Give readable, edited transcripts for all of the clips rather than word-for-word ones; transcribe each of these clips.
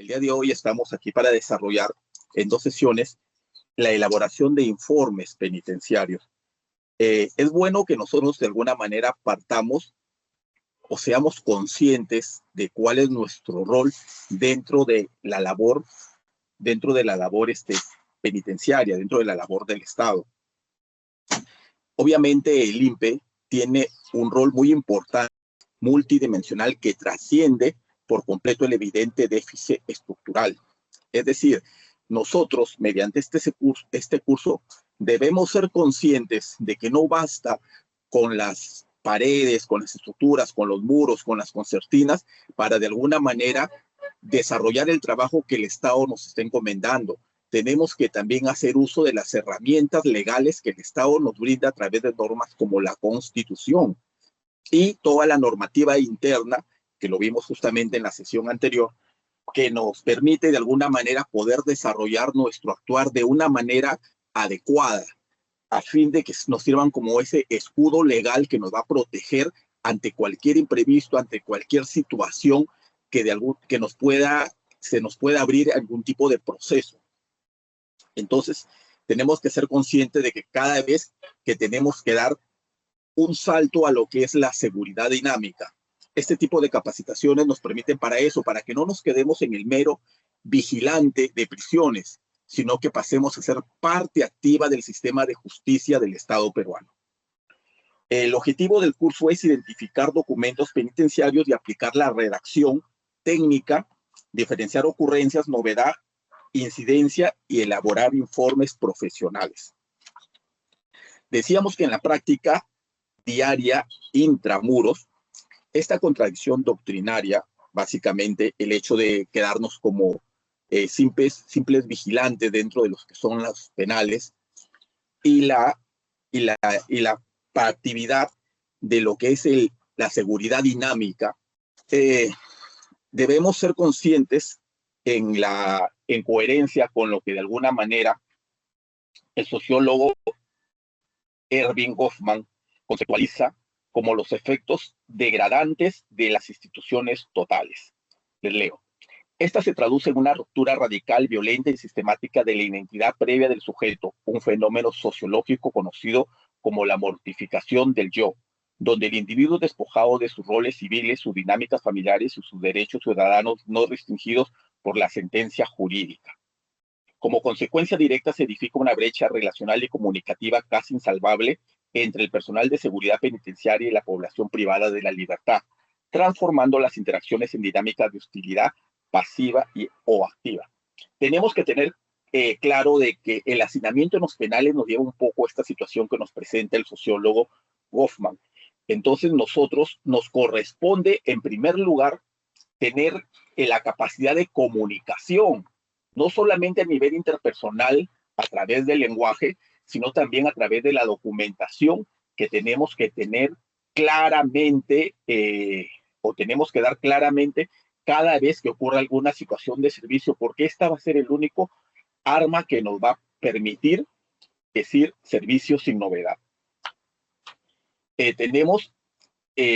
El día de hoy estamos aquí para desarrollar en 2 sesiones la elaboración de informes penitenciarios. Es bueno que nosotros de alguna manera partamos o seamos conscientes de cuál es nuestro rol dentro de la labor, penitenciaria, dentro de la labor del Estado. Obviamente el INPE tiene un rol muy importante, multidimensional, que trasciende por completo el evidente déficit estructural. Es decir, nosotros, mediante este curso, debemos ser conscientes de que no basta con las paredes, con las estructuras, con los muros, con las concertinas, para de alguna manera desarrollar el trabajo que el Estado nos está encomendando. Tenemos que también hacer uso de las herramientas legales que el Estado nos brinda a través de normas como la Constitución y toda la normativa interna, que lo vimos justamente en la sesión anterior, que nos permite de alguna manera poder desarrollar nuestro actuar de una manera adecuada, a fin de que nos sirvan como ese escudo legal que nos va a proteger ante cualquier imprevisto, ante cualquier situación que se nos pueda abrir algún tipo de proceso. Entonces, tenemos que ser conscientes de que cada vez que tenemos que dar un salto a lo que es la seguridad dinámica, este tipo de capacitaciones nos permiten para eso, para que no nos quedemos en el mero vigilante de prisiones, sino que pasemos a ser parte activa del sistema de justicia del Estado peruano. El objetivo del curso es identificar documentos penitenciarios y aplicar la redacción técnica, diferenciar ocurrencias, novedad, incidencia y elaborar informes profesionales. Decíamos que en la práctica diaria intramuros, esta contradicción doctrinaria, básicamente el hecho de quedarnos como simples vigilantes dentro de los que son los penales y la actividad de lo que es la seguridad dinámica, debemos ser conscientes en coherencia con lo que de alguna manera el sociólogo Erving Goffman conceptualiza como los efectos degradantes de las instituciones totales. Les leo. Esta se traduce en una ruptura radical, violenta y sistemática de la identidad previa del sujeto, un fenómeno sociológico conocido como la mortificación del yo, donde el individuo es despojado de sus roles civiles, sus dinámicas familiares y sus derechos ciudadanos no restringidos por la sentencia jurídica. Como consecuencia directa se edifica una brecha relacional y comunicativa casi insalvable entre el personal de seguridad penitenciaria y la población privada de la libertad, transformando las interacciones en dinámicas de hostilidad pasiva o activa. Tenemos que tener claro de que el hacinamiento en los penales nos lleva un poco a esta situación que nos presenta el sociólogo Goffman. Entonces nosotros nos corresponde, en primer lugar, tener la capacidad de comunicación, no solamente a nivel interpersonal a través del lenguaje, sino también a través de la documentación que tenemos que tener claramente o tenemos que dar claramente cada vez que ocurra alguna situación de servicio, porque esta va a ser el único arma que nos va a permitir decir servicio sin novedad. Tenemos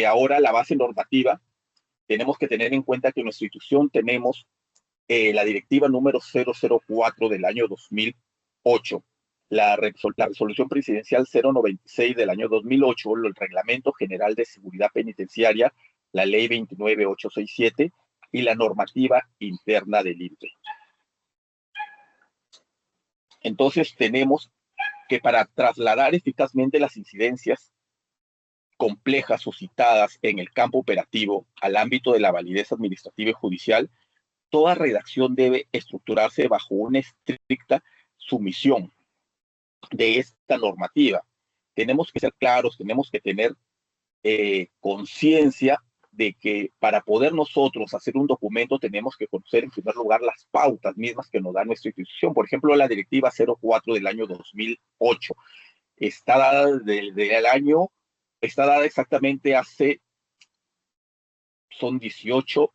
ahora la base normativa. Tenemos que tener en cuenta que en nuestra institución tenemos la directiva número 004 del año 2008, la resolución presidencial 096 del año 2008, el reglamento general de seguridad penitenciaria, la ley 29867 y la normativa interna del INPE. Entonces tenemos que para trasladar eficazmente las incidencias complejas suscitadas en el campo operativo al ámbito de la validez administrativa y judicial, toda redacción debe estructurarse bajo una estricta sumisión de esta normativa. Tenemos que ser claros, tenemos que tener conciencia de que para poder nosotros hacer un documento tenemos que conocer en primer lugar las pautas mismas que nos da nuestra institución. Por ejemplo, la directiva 04 del año 2008 está dada exactamente hace, son 18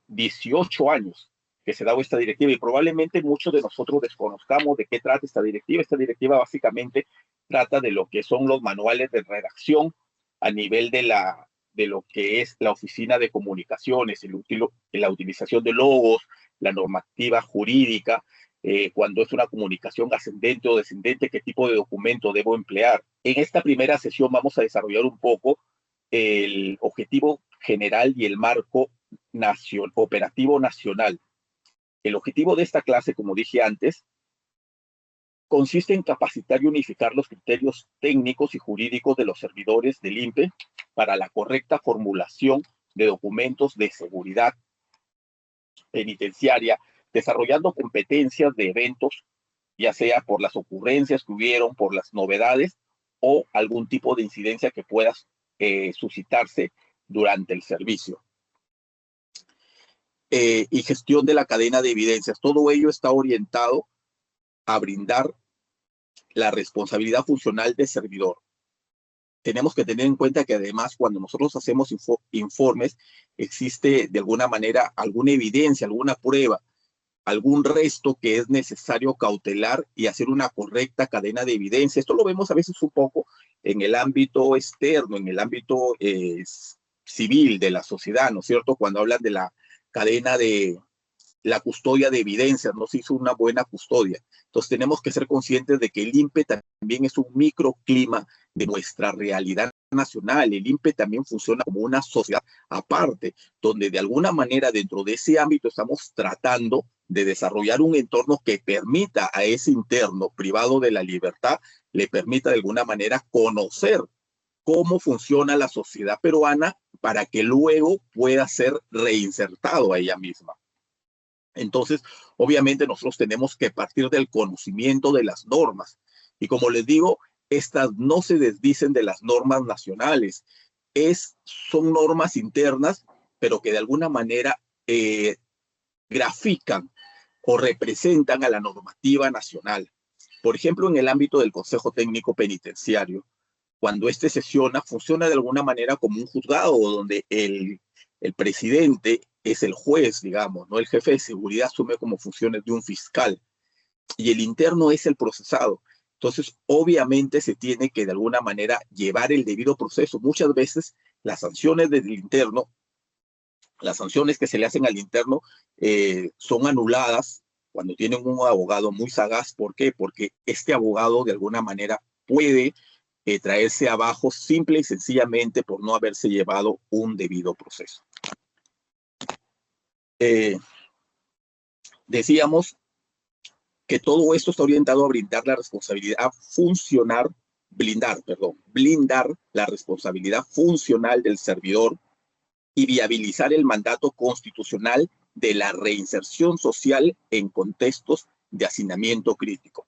años que se da esta directiva y probablemente muchos de nosotros desconozcamos de qué trata esta directiva. Esta directiva básicamente trata de lo que son los manuales de redacción a nivel de lo que es la oficina de comunicaciones, la utilización de logos, la normativa jurídica, cuando es una comunicación ascendente o descendente, qué tipo de documento debo emplear. En esta primera sesión vamos a desarrollar un poco el objetivo general y el marco operativo nacional. El objetivo de esta clase, como dije antes, consiste en capacitar y unificar los criterios técnicos y jurídicos de los servidores del INPE para la correcta formulación de documentos de seguridad penitenciaria, desarrollando competencias de eventos, ya sea por las ocurrencias que hubieron, por las novedades o algún tipo de incidencia que pueda suscitarse durante el servicio. Y gestión de la cadena de evidencias. Todo ello está orientado a brindar la responsabilidad funcional del servidor. Tenemos que tener en cuenta que además cuando nosotros hacemos informes, existe de alguna manera alguna evidencia, alguna prueba, algún resto que es necesario cautelar y hacer una correcta cadena de evidencia. Esto lo vemos a veces un poco en el ámbito externo, en el ámbito civil de la sociedad, ¿no es cierto? Cuando hablan de la cadena de la custodia de evidencias, no se hizo una buena custodia. Entonces tenemos que ser conscientes de que el INPE también es un microclima de nuestra realidad nacional. El INPE también funciona como una sociedad aparte, donde de alguna manera dentro de ese ámbito estamos tratando de desarrollar un entorno que permita a ese interno privado de la libertad, le permita de alguna manera conocer cómo funciona la sociedad peruana para que luego pueda ser reinsertado a ella misma. Entonces, obviamente nosotros tenemos que partir del conocimiento de las normas. Y como les digo, estas no se desdicen de las normas nacionales. Son normas internas, pero que de alguna manera grafican o representan a la normativa nacional. Por ejemplo, en el ámbito del Consejo Técnico Penitenciario, cuando este sesiona, funciona de alguna manera como un juzgado donde el presidente es el juez, digamos, ¿no? El jefe de seguridad asume como funciones de un fiscal y el interno es el procesado. Entonces, obviamente se tiene que de alguna manera llevar el debido proceso. Muchas veces las sanciones del interno, las sanciones que se le hacen al interno son anuladas cuando tienen un abogado muy sagaz. ¿Por qué? Porque este abogado de alguna manera puede traerse abajo simple y sencillamente por no haberse llevado un debido proceso. Decíamos que todo esto está orientado a brindar la responsabilidad blindar la responsabilidad funcional del servidor y viabilizar el mandato constitucional de la reinserción social en contextos de hacinamiento crítico.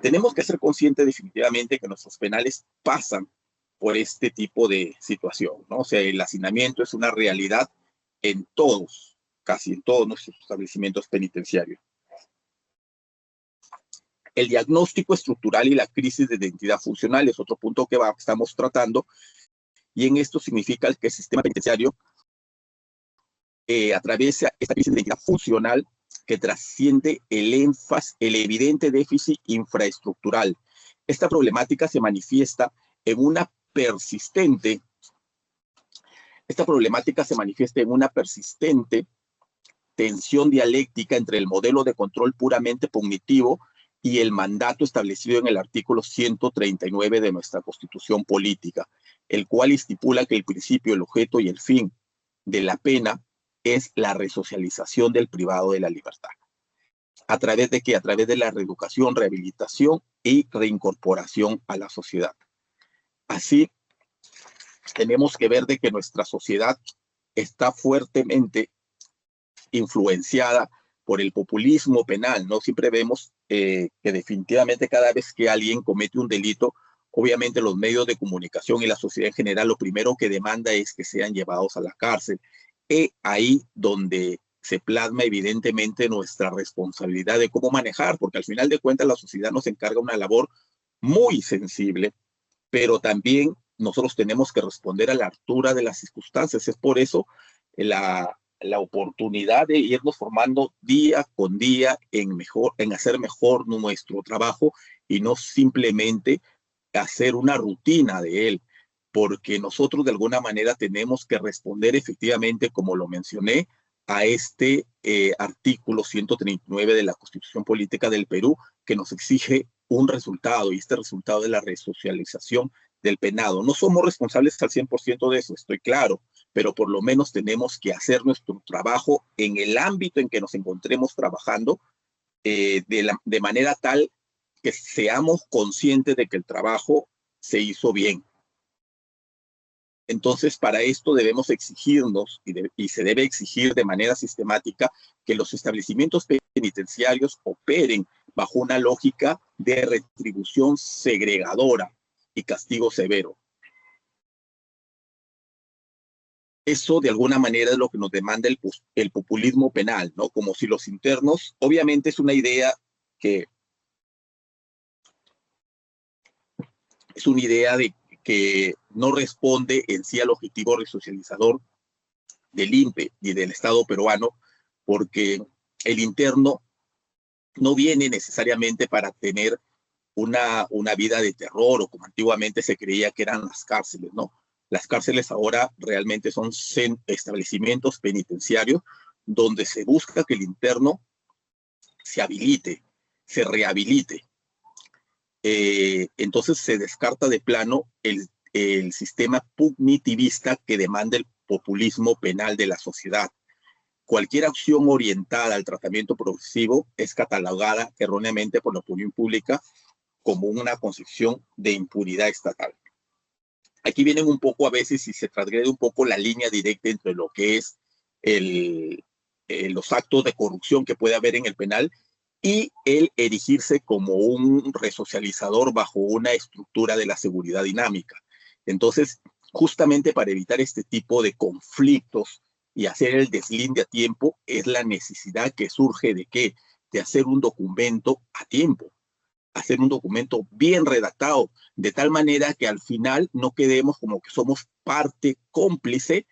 Tenemos que ser conscientes definitivamente que nuestros penales pasan por este tipo de situación, ¿no? O sea, el hacinamiento es una realidad en todos, casi en todos nuestros establecimientos penitenciarios. El diagnóstico estructural y la crisis de identidad funcional es otro punto que estamos tratando, y en esto significa que el sistema penitenciario atraviesa esta crisis de identidad funcional que trasciende el evidente déficit infraestructural. Esta problemática se manifiesta en una persistente tensión dialéctica entre el modelo de control puramente punitivo y el mandato establecido en el artículo 139 de nuestra Constitución Política, el cual estipula que el principio, el objeto y el fin de la pena es la resocialización del privado de la libertad. ¿A través de qué? A través de la reeducación, rehabilitación y reincorporación a la sociedad. Así, tenemos que ver de que nuestra sociedad está fuertemente influenciada por el populismo penal, ¿no? Siempre vemos que definitivamente cada vez que alguien comete un delito, obviamente los medios de comunicación y la sociedad en general lo primero que demanda es que sean llevados a la cárcel. Y ahí donde se plasma evidentemente nuestra responsabilidad de cómo manejar, porque al final de cuentas la sociedad nos encarga una labor muy sensible, pero también nosotros tenemos que responder a la altura de las circunstancias. Es por eso la oportunidad de irnos formando día con día en hacer mejor nuestro trabajo y no simplemente hacer una rutina de él, porque nosotros de alguna manera tenemos que responder efectivamente, como lo mencioné, a este artículo 139 de la Constitución Política del Perú, que nos exige un resultado, y este resultado es la resocialización del penado. No somos responsables al 100% de eso, estoy claro, pero por lo menos tenemos que hacer nuestro trabajo en el ámbito en que nos encontremos trabajando, de manera tal que seamos conscientes de que el trabajo se hizo bien. Entonces, para esto debemos exigirnos y se debe exigir de manera sistemática que los establecimientos penitenciarios operen bajo una lógica de retribución segregadora y castigo severo. Eso de alguna manera es lo que nos demanda el populismo penal, ¿no? Como si los internos, obviamente es una idea que que no responde en sí al objetivo resocializador del INPE y del Estado peruano, porque el interno no viene necesariamente para tener una vida de terror, o como antiguamente se creía que eran las cárceles, ¿no? Las cárceles ahora realmente son establecimientos penitenciarios donde se busca que el interno se habilite, se rehabilite. Entonces se descarta de plano el sistema punitivista que demanda el populismo penal de la sociedad. Cualquier acción orientada al tratamiento progresivo es catalogada erróneamente por la opinión pública como una concepción de impunidad estatal. Aquí vienen un poco a veces y se transgrede un poco la línea directa entre lo que es los actos de corrupción que puede haber en el penal y el erigirse como un resocializador bajo una estructura de la seguridad dinámica. Entonces, justamente para evitar este tipo de conflictos y hacer el deslinde a tiempo, es la necesidad que surge de ¿qué? De hacer un documento a tiempo, hacer un documento bien redactado, de tal manera que al final no quedemos como que somos parte cómplice.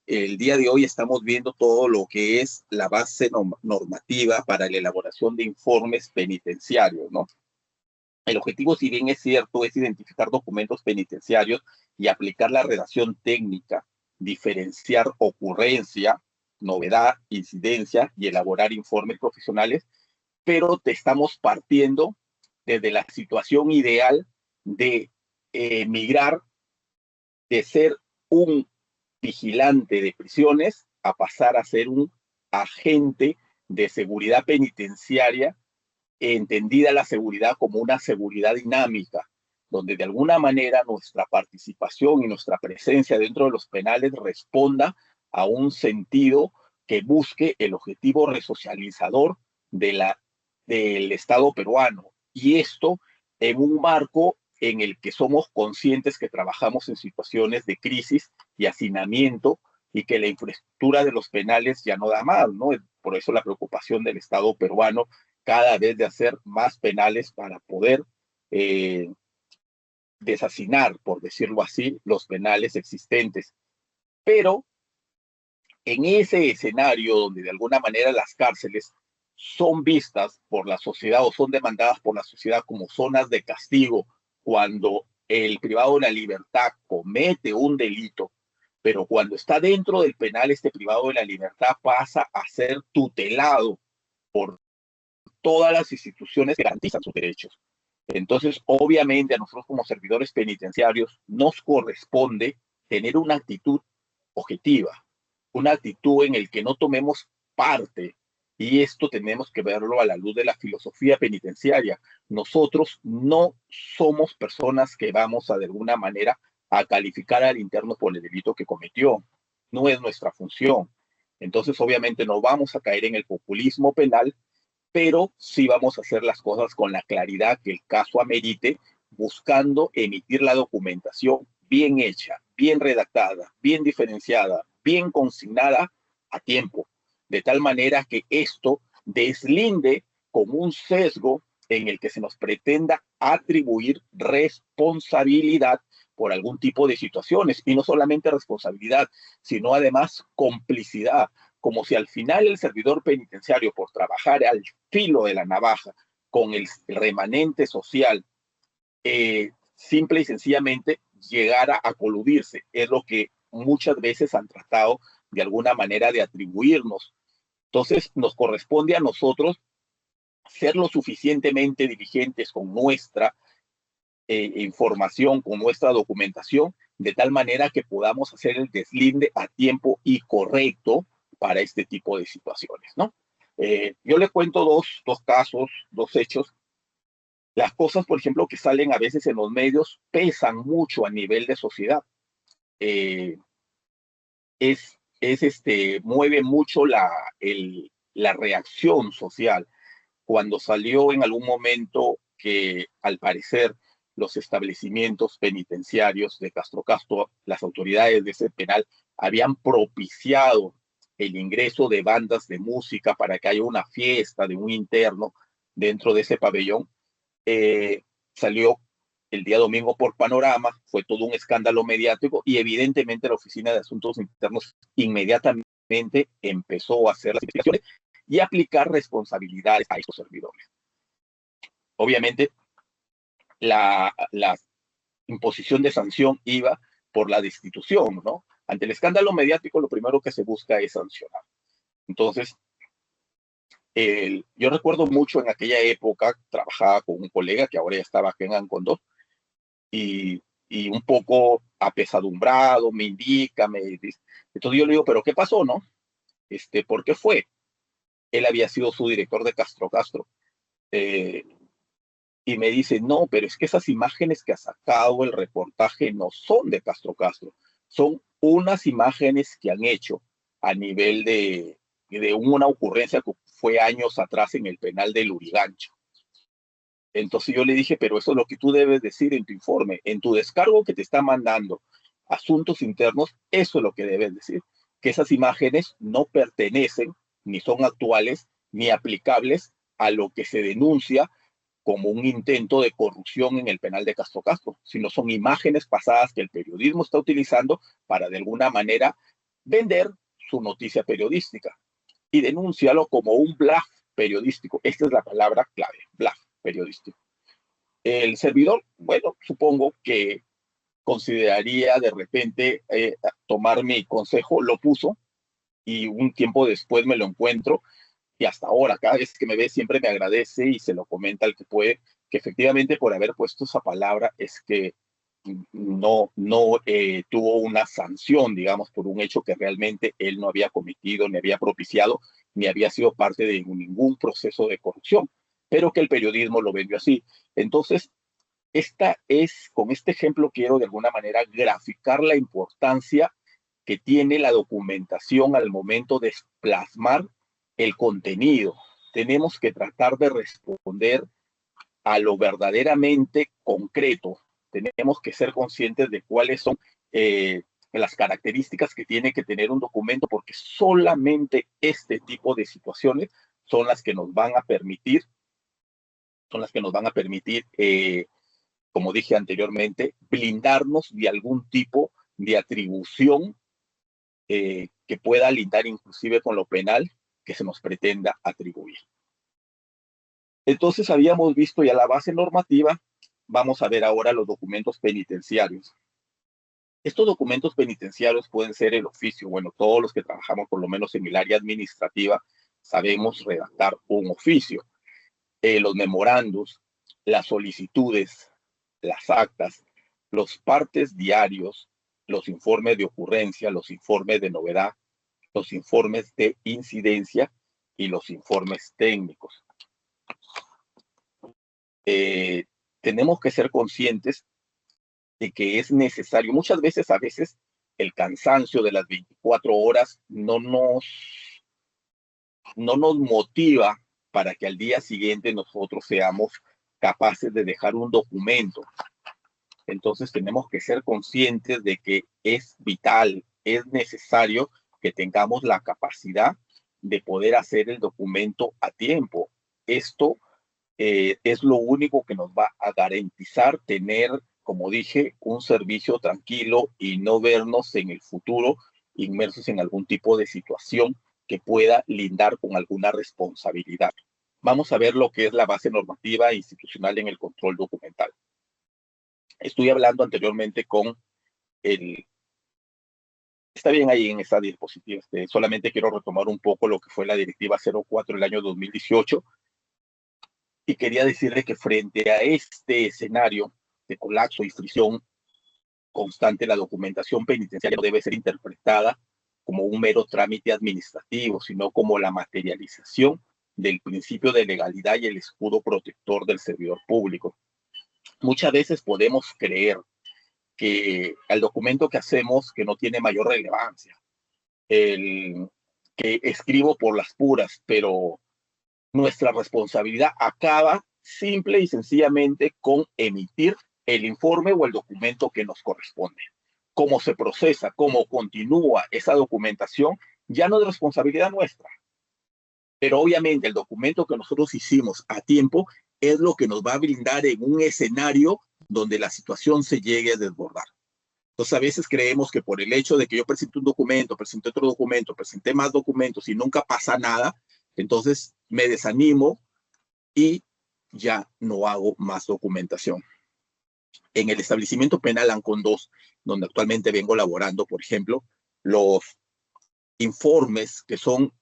El día de hoy estamos viendo todo lo que es la base normativa para la elaboración de informes penitenciarios, ¿no? El objetivo, si bien es cierto, es identificar documentos penitenciarios y aplicar la redacción técnica, diferenciar ocurrencia, novedad, incidencia y elaborar informes profesionales, pero te estamos partiendo desde la situación ideal de migrar de ser un vigilante de prisiones a pasar a ser un agente de seguridad penitenciaria, entendida la seguridad como una seguridad dinámica, donde de alguna manera nuestra participación y nuestra presencia dentro de los penales responda a un sentido que busque el objetivo resocializador del Estado peruano. Y esto en un marco en el que somos conscientes que trabajamos en situaciones de crisis y hacinamiento y que la infraestructura de los penales ya no da más, ¿no? Por eso la preocupación del Estado peruano cada vez de hacer más penales para poder deshacinar, por decirlo así, los penales existentes. Pero en ese escenario donde de alguna manera las cárceles son vistas por la sociedad o son demandadas por la sociedad como zonas de castigo, cuando el privado de la libertad comete un delito, pero cuando está dentro del penal, este privado de la libertad pasa a ser tutelado por todas las instituciones que garantizan sus derechos. Entonces, obviamente, a nosotros como servidores penitenciarios nos corresponde tener una actitud objetiva, una actitud en el que no tomemos parte, y esto tenemos que verlo a la luz de la filosofía penitenciaria. Nosotros no somos personas que vamos a, de alguna manera, a calificar al interno por el delito que cometió. No es nuestra función. Entonces, obviamente, no vamos a caer en el populismo penal, pero sí vamos a hacer las cosas con la claridad que el caso amerite, buscando emitir la documentación bien hecha, bien redactada, bien diferenciada, bien consignada a tiempo, de tal manera que esto deslinde con un sesgo en el que se nos pretenda atribuir responsabilidad por algún tipo de situaciones, y no solamente responsabilidad, sino además complicidad, como si al final el servidor penitenciario, por trabajar al filo de la navaja con el remanente social, simple y sencillamente llegara a coludirse. Es lo que muchas veces han tratado de alguna manera de atribuirnos. Entonces nos corresponde a nosotros ser lo suficientemente diligentes con nuestra información, con nuestra documentación, de tal manera que podamos hacer el deslinde a tiempo y correcto para este tipo de situaciones, ¿no? Yo le cuento dos casos, dos hechos. Las cosas, por ejemplo, que salen a veces en los medios pesan mucho a nivel de sociedad. Eh, mueve mucho la reacción social. Cuando salió en algún momento que, al parecer, los establecimientos penitenciarios de Castro Castro, las autoridades de ese penal, habían propiciado el ingreso de bandas de música para que haya una fiesta de un interno dentro de ese pabellón, salió el día domingo por Panorama, fue todo un escándalo mediático y evidentemente la Oficina de Asuntos Internos inmediatamente empezó a hacer las investigaciones y aplicar responsabilidades a estos servidores. Obviamente, la imposición de sanción iba por la destitución, ¿no? Ante el escándalo mediático, lo primero que se busca es sancionar. Entonces, yo recuerdo mucho en aquella época, trabajaba con un colega que ahora ya estaba aquí en Ancondó, y un poco apesadumbrado, me indica, me dice. Entonces yo le digo, ¿pero qué pasó, no? ¿Por qué fue? Él había sido su director de Castro Castro. Y me dice, no, pero es que esas imágenes que ha sacado el reportaje no son de Castro Castro, son unas imágenes que han hecho a nivel de una ocurrencia que fue años atrás en el penal de Lurigancho. Entonces yo le dije, pero eso es lo que tú debes decir en tu informe, en tu descargo que te está mandando Asuntos Internos, eso es lo que debes decir, que esas imágenes no pertenecen, ni son actuales, ni aplicables a lo que se denuncia como un intento de corrupción en el penal de Castro Castro, sino son imágenes pasadas que el periodismo está utilizando para de alguna manera vender su noticia periodística y denúncialo como un bluff periodístico. Esta es la palabra clave, bluff periodístico. El servidor, bueno, supongo que consideraría de repente tomar mi consejo, lo puso y un tiempo después me lo encuentro y hasta ahora, cada vez que me ve, siempre me agradece y se lo comenta al que puede, que efectivamente por haber puesto esa palabra es que no tuvo una sanción, digamos, por un hecho que realmente él no había cometido, ni había propiciado, ni había sido parte de ningún proceso de corrupción, pero que el periodismo lo vendió así. Entonces, con este ejemplo quiero de alguna manera graficar la importancia que tiene la documentación al momento de plasmar el contenido. Tenemos que tratar de responder a lo verdaderamente concreto. Tenemos que ser conscientes de cuáles son las características que tiene que tener un documento, porque solamente este tipo de situaciones son las que nos van a permitir, como dije anteriormente, blindarnos de algún tipo de atribución que pueda lindar inclusive con lo penal que se nos pretenda atribuir. Entonces habíamos visto ya la base normativa, vamos a ver ahora los documentos penitenciarios. Estos documentos penitenciarios pueden ser el oficio, bueno, todos los que trabajamos por lo menos en el área administrativa sabemos redactar un oficio, los memorandos, las solicitudes, las actas, los partes diarios, los informes de ocurrencia, los informes de novedad, los informes de incidencia y los informes técnicos. Tenemos que ser conscientes de que es necesario, muchas veces, el cansancio de las 24 horas no nos motiva para que al día siguiente nosotros seamos capaces de dejar un documento. Entonces tenemos que ser conscientes de que es vital, es necesario que tengamos la capacidad de poder hacer el documento a tiempo. Esto es lo único que nos va a garantizar tener, como dije, un servicio tranquilo y no vernos en el futuro inmersos en algún tipo de situación que pueda lindar con alguna responsabilidad. Vamos a ver lo que es la base normativa institucional en el control documental. Estuve hablando anteriormente con el Está bien ahí en esta diapositiva. Solamente quiero retomar un poco lo que fue la Directiva 04 del año 2018. Y quería decirle que frente a este escenario de colapso y fricción constante, la documentación penitenciaria no debe ser interpretada como un mero trámite administrativo, sino como la materialización del principio de legalidad y el escudo protector del servidor público. Muchas veces podemos creer que el documento que hacemos, que no tiene mayor relevancia, el que escribo por las puras, pero nuestra responsabilidad acaba simple y sencillamente con emitir el informe o el documento que nos corresponde. Cómo se procesa, cómo continúa esa documentación, ya no es responsabilidad nuestra. Pero obviamente el documento que nosotros hicimos a tiempo es lo que nos va a brindar en un escenario donde la situación se llegue a desbordar. Entonces, a veces creemos que por el hecho de que yo presente un documento, presenté otro documento, presenté más documentos y nunca pasa nada, entonces me desanimo y ya no hago más documentación. En el establecimiento penal Ancon 2, donde actualmente vengo laborando, por ejemplo, los informes que son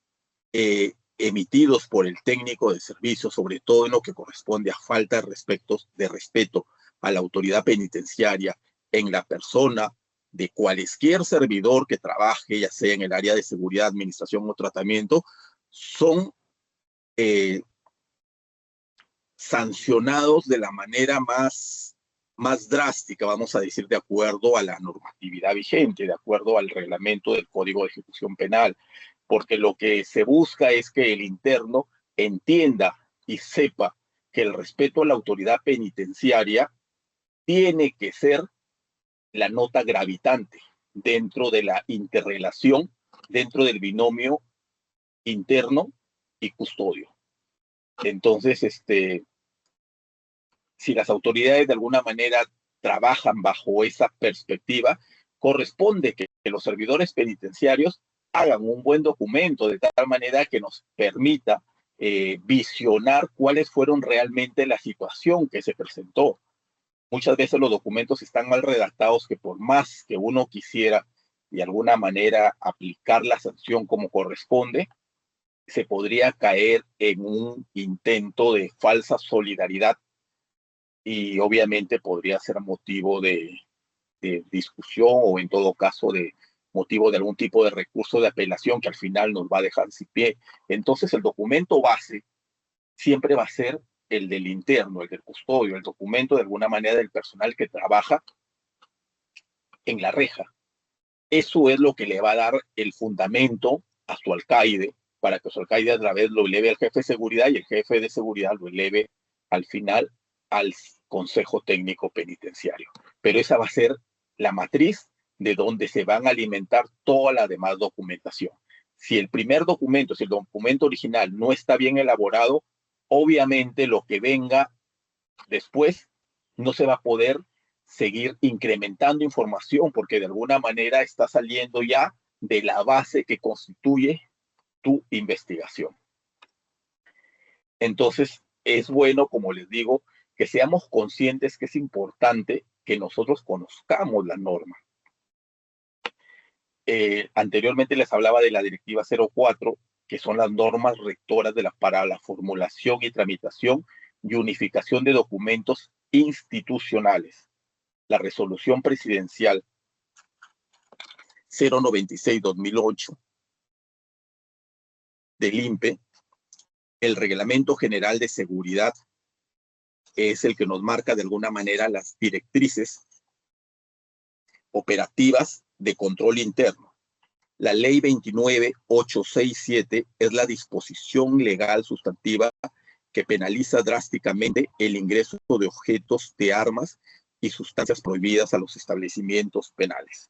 emitidos por el técnico de servicio, sobre todo en lo que corresponde a falta de respeto a la autoridad penitenciaria en la persona de cualquier servidor que trabaje, ya sea en el área de seguridad, administración o tratamiento, son sancionados de la manera más drástica, vamos a decir, de acuerdo a la normatividad vigente, de acuerdo al reglamento del Código de Ejecución Penal, porque lo que se busca es que el interno entienda y sepa que el respeto a la autoridad penitenciaria tiene que ser la nota gravitante dentro de la interrelación, dentro del binomio interno y custodio. Entonces, si las autoridades de alguna manera trabajan bajo esa perspectiva, corresponde que los servidores penitenciarios hagan un buen documento de tal manera que nos permita visionar cuáles fueron realmente la situación que se presentó. Muchas veces los documentos están mal redactados que por más que uno quisiera de alguna manera aplicar la sanción como corresponde, se podría caer en un intento de falsa solidaridad y obviamente podría ser motivo de discusión o en todo caso de motivo de algún tipo de recurso de apelación que al final nos va a dejar sin pie. Entonces el documento base siempre va a ser el del interno, el del custodio, el documento de alguna manera del personal que trabaja en la reja. Eso es lo que le va a dar el fundamento a su alcaide, para que su alcaide a través lo eleve al jefe de seguridad y el jefe de seguridad lo eleve al final al Consejo Técnico Penitenciario. Pero esa va a ser la matriz de donde se van a alimentar toda la demás documentación. Si el primer documento, si el documento original no está bien elaborado, obviamente lo que venga después no se va a poder seguir incrementando información porque de alguna manera está saliendo ya de la base que constituye tu investigación. Entonces, es bueno, como les digo, que seamos conscientes que es importante que nosotros conozcamos la norma. Anteriormente les hablaba de la Directiva 04, que son las normas rectoras para la formulación y tramitación y unificación de documentos institucionales. La resolución presidencial 096-2008 del INPE, el Reglamento General de Seguridad, es el que nos marca de alguna manera las directrices operativas de control interno. La Ley 29867 es la disposición legal sustantiva que penaliza drásticamente el ingreso de objetos de armas y sustancias prohibidas a los establecimientos penales.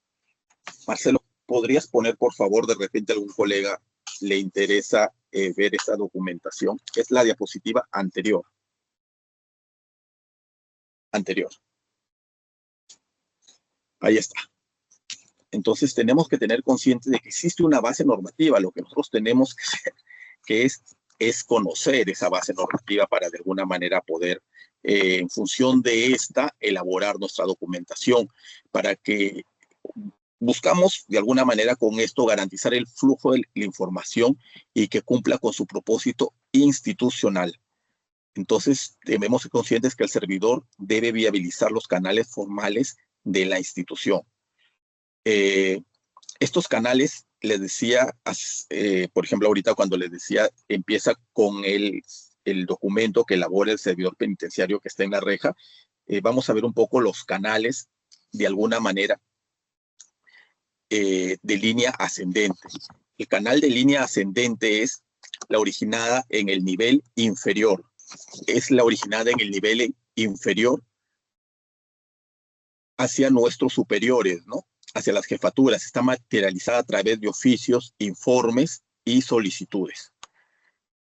Marcelo, ¿podrías poner, por favor, de repente a algún colega le interesa ver esa documentación? Es la diapositiva anterior. Ahí está. Entonces tenemos que tener consciente de que existe una base normativa. Lo que nosotros tenemos que hacer, que es conocer esa base normativa para de alguna manera poder, en función de esta, elaborar nuestra documentación para que buscamos de alguna manera con esto garantizar el flujo de la información y que cumpla con su propósito institucional. Entonces, debemos ser conscientes que el servidor debe viabilizar los canales formales de la institución. Estos canales, les decía, por ejemplo, ahorita cuando les decía, empieza con el documento que elabora el servidor penitenciario que está en la reja. Vamos a ver un poco los canales, de alguna manera, de línea ascendente. El canal de línea ascendente es la originada en el nivel inferior. Es la originada en el nivel inferior hacia nuestros superiores, ¿no? Hacia las jefaturas. Está materializada a través de oficios, informes y solicitudes.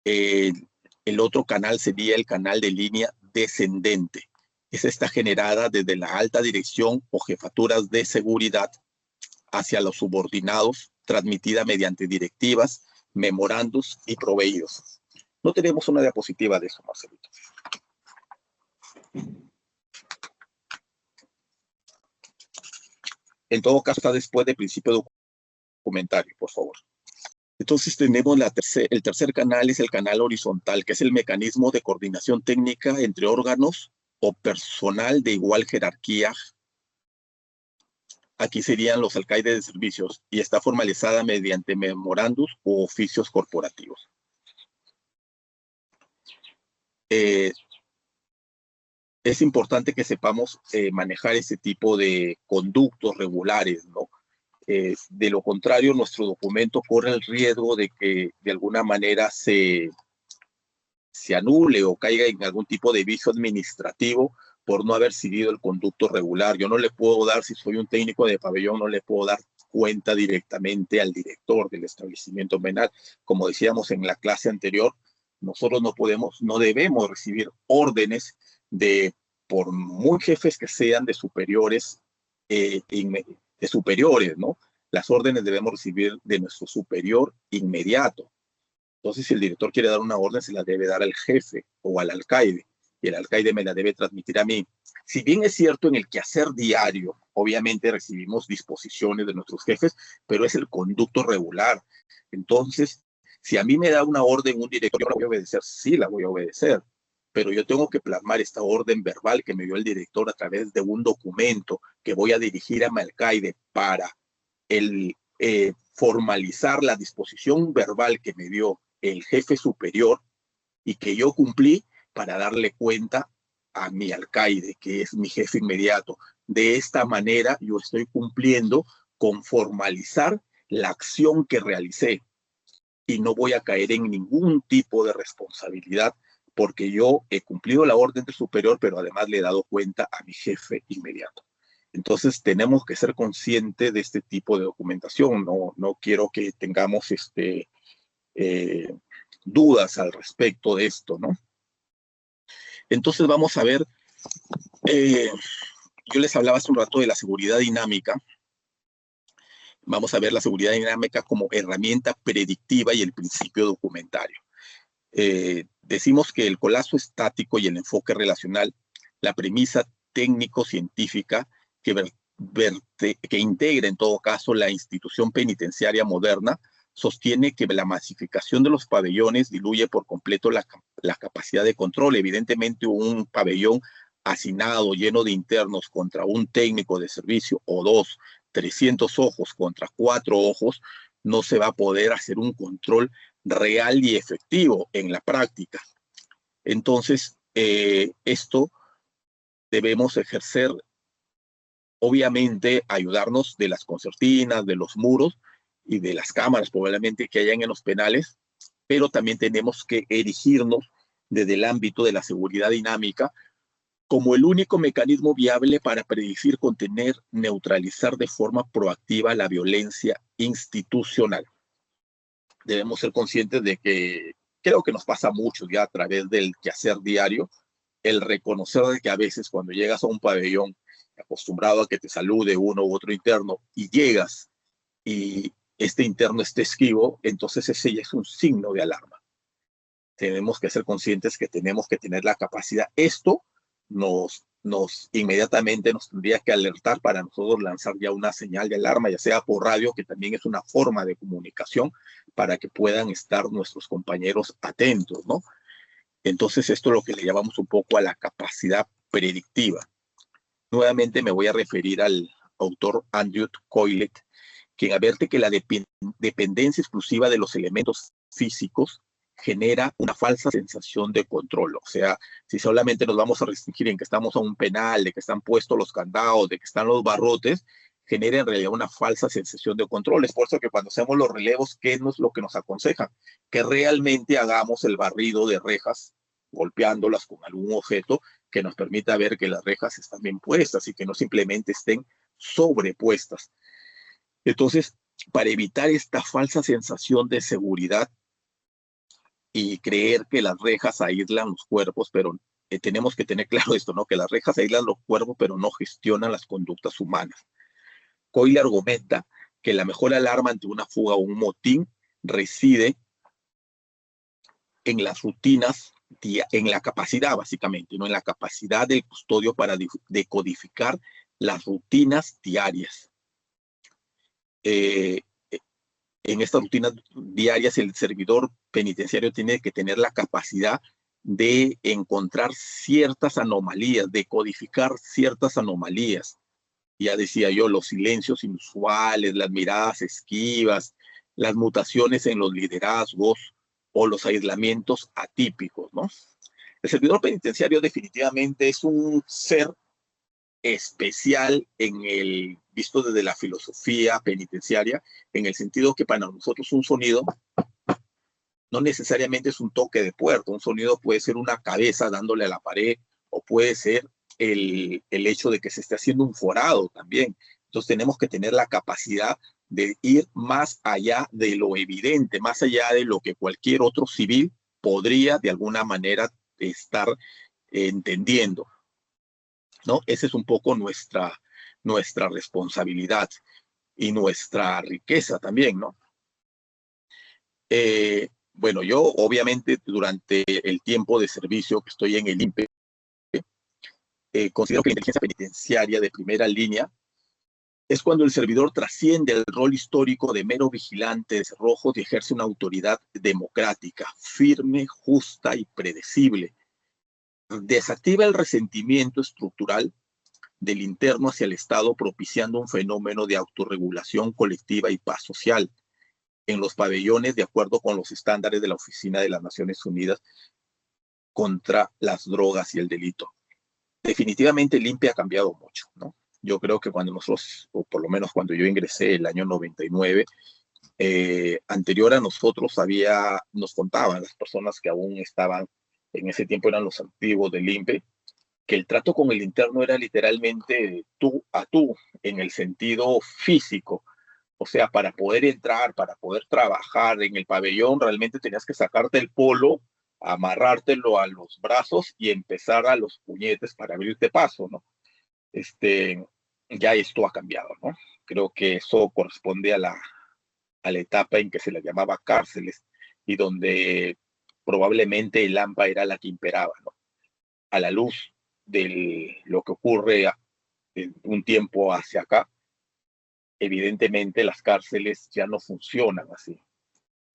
El otro canal sería el canal de línea descendente. Esa está generada desde la alta dirección o jefaturas de seguridad hacia los subordinados, transmitida mediante directivas, memorandos y proveídos. No tenemos una diapositiva de eso, Marcelito. En todo caso, está después del principio documentario, por favor. Entonces tenemos el tercer canal, es el canal horizontal, que es el mecanismo de coordinación técnica entre órganos o personal de igual jerarquía. Aquí serían los alcaides de servicios y está formalizada mediante memorandos u oficios corporativos. Es importante que sepamos manejar ese tipo de conductos regulares, ¿no? De lo contrario, nuestro documento corre el riesgo de que de alguna manera se anule o caiga en algún tipo de vicio administrativo por no haber seguido el conducto regular. Yo no le puedo dar, si soy un técnico de pabellón, no le puedo dar cuenta directamente al director del establecimiento penal. Como decíamos en la clase anterior, nosotros no debemos recibir órdenes por muy jefes que sean de superiores, ¿no? Las órdenes debemos recibir de nuestro superior inmediato. Entonces, si el director quiere dar una orden, se la debe dar al jefe o al alcaide, y el alcaide me la debe transmitir a mí. Si bien es cierto, en el quehacer diario, obviamente recibimos disposiciones de nuestros jefes, pero es el conducto regular. Entonces, si a mí me da una orden un director, yo la voy a obedecer, sí la voy a obedecer, pero yo tengo que plasmar esta orden verbal que me dio el director a través de un documento que voy a dirigir a mi alcaide para formalizar la disposición verbal que me dio el jefe superior y que yo cumplí para darle cuenta a mi alcaide, que es mi jefe inmediato. De esta manera yo estoy cumpliendo con formalizar la acción que realicé y no voy a caer en ningún tipo de responsabilidad porque yo he cumplido la orden del superior, pero además le he dado cuenta a mi jefe inmediato. Entonces tenemos que ser conscientes de este tipo de documentación. No quiero que tengamos dudas al respecto de esto, ¿no? Entonces vamos a ver, yo les hablaba hace un rato de la seguridad dinámica. Vamos a ver la seguridad dinámica como herramienta predictiva y el principio documentario. Decimos que el colapso estático y el enfoque relacional, la premisa técnico-científica que integra en todo caso la institución penitenciaria moderna, sostiene que la masificación de los pabellones diluye por completo la capacidad de control. Evidentemente, un pabellón hacinado, lleno de internos contra un técnico de servicio o 300 ojos contra 4 ojos, no se va a poder hacer un control real y efectivo en la práctica. Entonces, esto debemos ejercer, obviamente, ayudarnos de las concertinas, de los muros y de las cámaras probablemente que hayan en los penales, pero también tenemos que erigirnos desde el ámbito de la seguridad dinámica como el único mecanismo viable para predecir, contener, neutralizar de forma proactiva la violencia institucional. Debemos ser conscientes de que creo que nos pasa mucho ya a través del quehacer diario, el reconocer de que a veces cuando llegas a un pabellón acostumbrado a que te salude uno u otro interno y llegas y este interno esté esquivo, entonces ese ya es un signo de alarma. Tenemos que ser conscientes que tenemos que tener la capacidad. Esto nos inmediatamente nos tendría que alertar para nosotros lanzar ya una señal de alarma, ya sea por radio, que también es una forma de comunicación, para que puedan estar nuestros compañeros atentos, ¿no? Entonces, esto es lo que le llamamos un poco a la capacidad predictiva. Nuevamente me voy a referir al autor Andrew Coylet, quien advierte que la dependencia exclusiva de los elementos físicos genera una falsa sensación de control. O sea, si solamente nos vamos a restringir en que estamos a un penal, de que están puestos los candados, de que están los barrotes, genera en realidad una falsa sensación de control. Es por eso que cuando hacemos los relevos, ¿qué es lo que nos aconsejan? Que realmente hagamos el barrido de rejas, golpeándolas con algún objeto que nos permita ver que las rejas están bien puestas y que no simplemente estén sobrepuestas. Entonces, para evitar esta falsa sensación de seguridad y creer que las rejas aíslan los cuerpos, pero tenemos que tener claro esto, ¿no? Que las rejas aíslan los cuerpos, pero no gestionan las conductas humanas. Coyle argumenta que la mejor alarma ante una fuga o un motín reside en las rutinas, en la capacidad básicamente, ¿no? En la capacidad del custodio para decodificar las rutinas diarias. En estas rutinas diarias el servidor penitenciario tiene que tener la capacidad de encontrar ciertas anomalías, de codificar ciertas anomalías. Ya decía yo, los silencios inusuales, las miradas esquivas, las mutaciones en los liderazgos o los aislamientos atípicos, ¿no? El servidor penitenciario definitivamente es un ser especial visto desde la filosofía penitenciaria, en el sentido que para nosotros un sonido no necesariamente es un toque de puerta, un sonido puede ser una cabeza dándole a la pared, o puede ser el hecho de que se esté haciendo un forado también. Entonces tenemos que tener la capacidad de ir más allá de lo evidente, más allá de lo que cualquier otro civil podría de alguna manera estar entendiendo, ¿no? Esa es un poco nuestra responsabilidad y nuestra riqueza también, ¿no? Bueno, yo obviamente durante el tiempo de servicio que estoy en el INPE, considero que la inteligencia penitenciaria de primera línea es cuando el servidor trasciende el rol histórico de mero vigilante de cerrojos y ejerce una autoridad democrática, firme, justa y predecible. Desactiva el resentimiento estructural del interno hacia el Estado, propiciando un fenómeno de autorregulación colectiva y paz social en los pabellones de acuerdo con los estándares de la Oficina de las Naciones Unidas contra las drogas y el delito. Definitivamente el INPE ha cambiado mucho, ¿no? Yo creo que cuando nosotros, o por lo menos cuando yo ingresé el año 99, anterior a nosotros nos contaban las personas que aún estaban, en ese tiempo eran los antiguos del INPE, que el trato con el interno era literalmente tú a tú, en el sentido físico. O sea, para poder entrar, para poder trabajar en el pabellón, realmente tenías que sacarte el polo, amarrártelo a los brazos y empezar a los puñetes para abrirte paso, ¿no? Ya esto ha cambiado, ¿no? Creo que eso corresponde a la etapa en que se le llamaba cárceles y donde probablemente el AMPA era la que imperaba, ¿no? A la luz de lo que ocurre en un tiempo hacia acá, evidentemente las cárceles ya no funcionan así.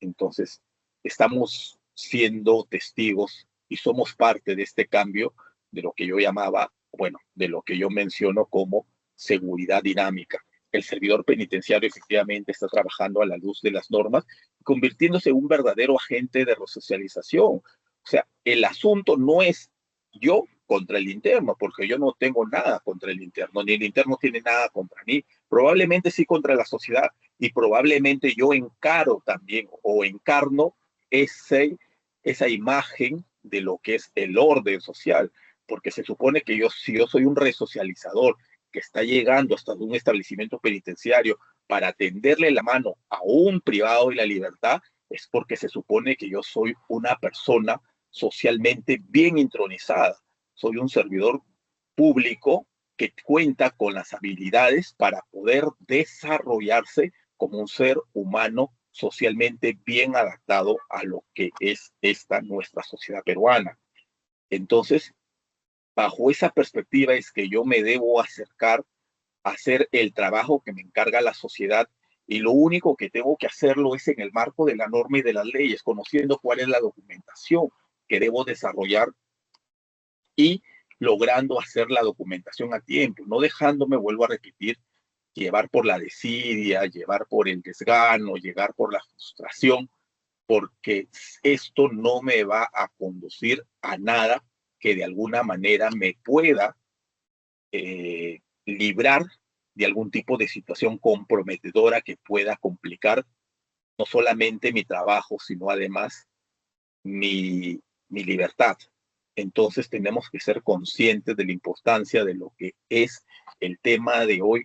Entonces, estamos siendo testigos y somos parte de este cambio de lo que yo llamaba, bueno, de lo que yo menciono como seguridad dinámica. El servidor penitenciario efectivamente está trabajando a la luz de las normas, convirtiéndose en un verdadero agente de resocialización. O sea, el asunto no es yo contra el interno, porque yo no tengo nada contra el interno, ni el interno tiene nada contra mí, probablemente sí contra la sociedad, y probablemente yo encaro también o encarno esa imagen de lo que es el orden social, porque se supone que si yo soy un resocializador que está llegando hasta un establecimiento penitenciario para tenderle la mano a un privado de la libertad, es porque se supone que yo soy una persona socialmente bien intronizada, soy un servidor público que cuenta con las habilidades para poder desarrollarse como un ser humano socialmente bien adaptado a lo que es esta nuestra sociedad peruana. Entonces, bajo esa perspectiva es que yo me debo acercar a hacer el trabajo que me encarga la sociedad, y lo único que tengo que hacerlo es en el marco de la norma y de las leyes, conociendo cuál es la documentación que debo desarrollar y logrando hacer la documentación a tiempo, no dejándome, vuelvo a repetir, llevar por la desidia, llevar por el desgano, llegar por la frustración, porque esto no me va a conducir a nada que de alguna manera me pueda librar de algún tipo de situación comprometedora que pueda complicar no solamente mi trabajo, sino además mi libertad. Entonces tenemos que ser conscientes de la importancia de lo que es el tema de hoy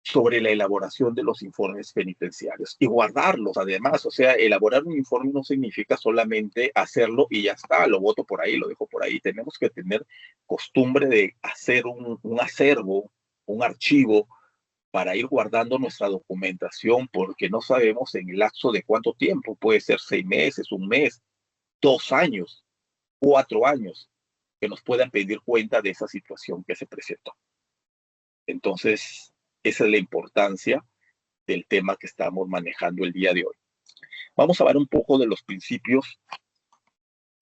sobre la elaboración de los informes penitenciarios y guardarlos además. O sea, elaborar un informe no significa solamente hacerlo y ya está, lo boto por ahí, lo dejo por ahí. Tenemos que tener costumbre de hacer un acervo, un archivo para ir guardando nuestra documentación, porque no sabemos en el lapso de cuánto tiempo, puede ser 6 meses, un mes, 2 años, 4 años, que nos puedan pedir cuenta de esa situación que se presentó. Entonces, esa es la importancia del tema que estamos manejando el día de hoy. Vamos a hablar un poco de los principios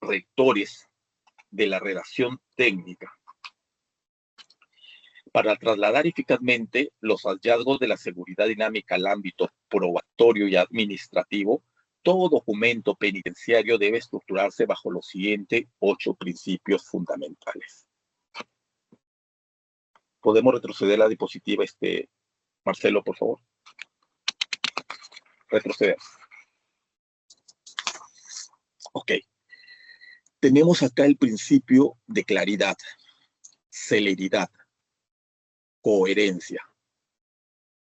rectores de la redacción técnica. Para trasladar eficazmente los hallazgos de la seguridad dinámica al ámbito probatorio y administrativo, todo documento penitenciario debe estructurarse bajo los siguientes 8 principios fundamentales. ¿Podemos retroceder a la diapositiva, Marcelo, por favor? Retroceder. Ok. Tenemos acá el principio de claridad, celeridad, coherencia,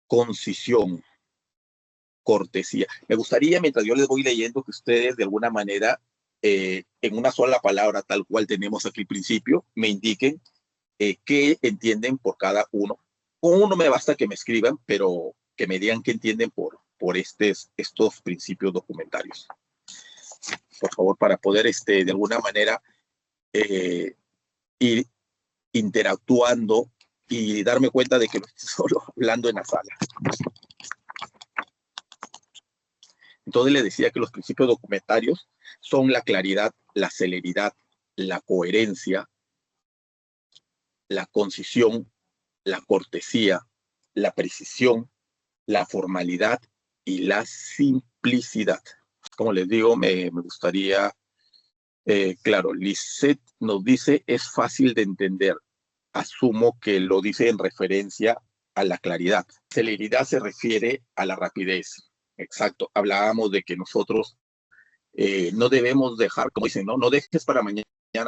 concisión, cortesía. Me gustaría, mientras yo les voy leyendo, que ustedes de alguna manera, en una sola palabra, tal cual tenemos aquí el principio, me indiquen qué entienden por cada uno. Con uno me basta que me escriban, pero que me digan qué entienden por estos principios documentarios. Por favor, para poder de alguna manera ir interactuando y darme cuenta de que no estoy solo hablando en la sala. Entonces le decía que los principios documentarios son la claridad, la celeridad, la coherencia, la concisión, la cortesía, la precisión, la formalidad y la simplicidad. Como les digo, me gustaría, claro, Lisette nos dice, es fácil de entender. Asumo que lo dice en referencia a la claridad. Celeridad se refiere a la rapidez. Exacto. Hablábamos de que nosotros no debemos dejar, como dicen, no dejes para mañana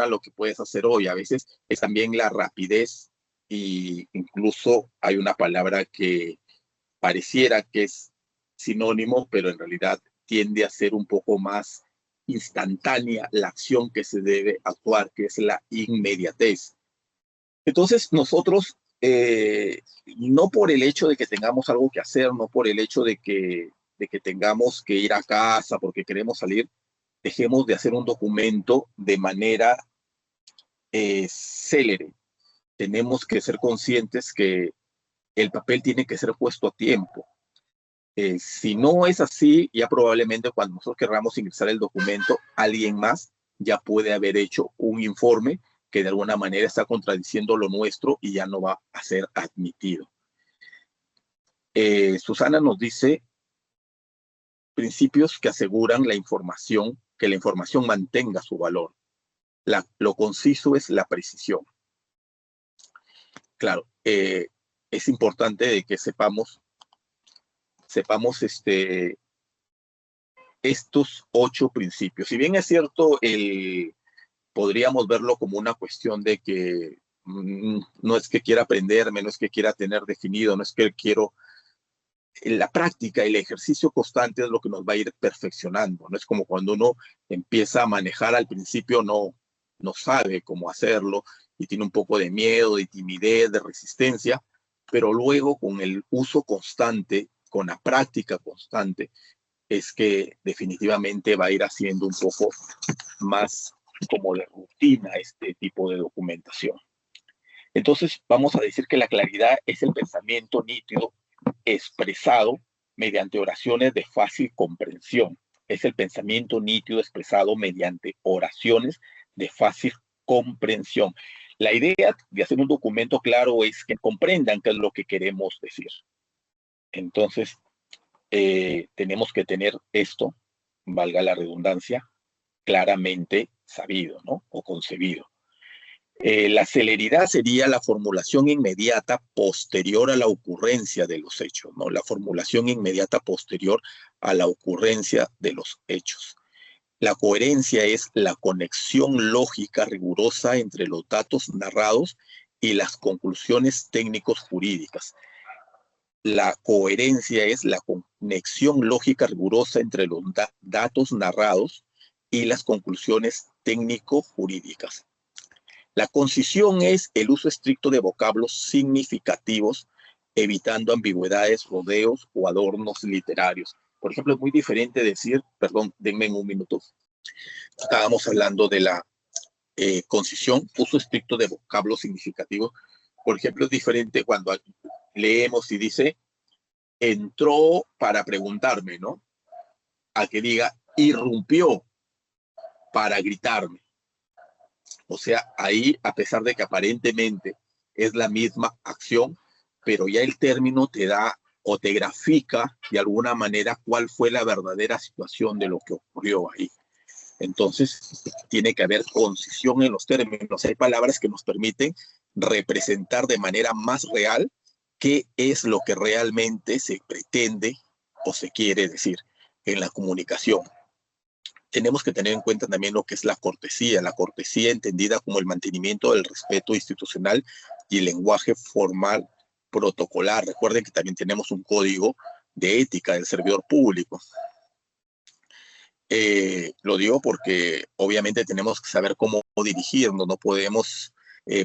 lo que puedes hacer hoy. A veces es también la rapidez, y incluso hay una palabra que pareciera que es sinónimo, pero en realidad tiende a ser un poco más instantánea la acción que se debe actuar, que es la inmediatez. Entonces nosotros, no por el hecho de que tengamos algo que hacer, no por el hecho de que tengamos que ir a casa porque queremos salir, dejemos de hacer un documento de manera célere. Tenemos que ser conscientes que el papel tiene que ser puesto a tiempo. Si no es así, ya probablemente cuando nosotros queramos ingresar el documento, alguien más ya puede haber hecho un informe que de alguna manera está contradiciendo lo nuestro y ya no va a ser admitido. Susana nos dice principios que aseguran la información, que la información mantenga su valor. Lo conciso es la precisión. Claro, es importante de que sepamos estos 8 principios. Si bien es cierto, podríamos verlo como una cuestión de que no es que quiera aprenderme, no es que quiera tener definido, no es que quiero. La práctica y el ejercicio constante es lo que nos va a ir perfeccionando. No es como cuando uno empieza a manejar al principio, no sabe cómo hacerlo y tiene un poco de miedo, de timidez, de resistencia, pero luego con el uso constante, con la práctica constante, es que definitivamente va a ir haciendo un poco más como de rutina este tipo de documentación. Entonces, vamos a decir que la claridad es el pensamiento nítido expresado mediante oraciones de fácil comprensión. Es el pensamiento nítido expresado mediante oraciones de fácil comprensión. La idea de hacer un documento claro es que comprendan qué es lo que queremos decir. Entonces, tenemos que tener esto, valga la redundancia, claramente sabido, ¿no? O concebido. La celeridad sería la formulación inmediata posterior a la ocurrencia de los hechos, ¿no? La formulación inmediata posterior a la ocurrencia de los hechos. La coherencia es la conexión lógica rigurosa entre los datos narrados y las conclusiones técnicos jurídicas. La coherencia es la conexión lógica rigurosa entre los datos narrados y las conclusiones técnico-jurídicas. La concisión es el uso estricto de vocablos significativos, evitando ambigüedades, rodeos o adornos literarios. Por ejemplo, es muy diferente decir, perdón, denme un minuto. Estábamos hablando de la concisión, uso estricto de vocablos significativos. Por ejemplo, es diferente cuando leemos y dice, entró para preguntarme, ¿no? A que diga, irrumpió para gritarme. O sea, ahí, a pesar de que aparentemente es la misma acción, pero ya el término te da o te grafica de alguna manera cuál fue la verdadera situación de lo que ocurrió ahí. Entonces, tiene que haber concisión en los términos. Hay palabras que nos permiten representar de manera más real qué es lo que realmente se pretende o se quiere decir en la comunicación. Tenemos que tener en cuenta también lo que es la cortesía entendida como el mantenimiento del respeto institucional y el lenguaje formal protocolar. Recuerden que también tenemos un código de ética del servidor público. Lo digo porque obviamente tenemos que saber cómo dirigirnos, no podemos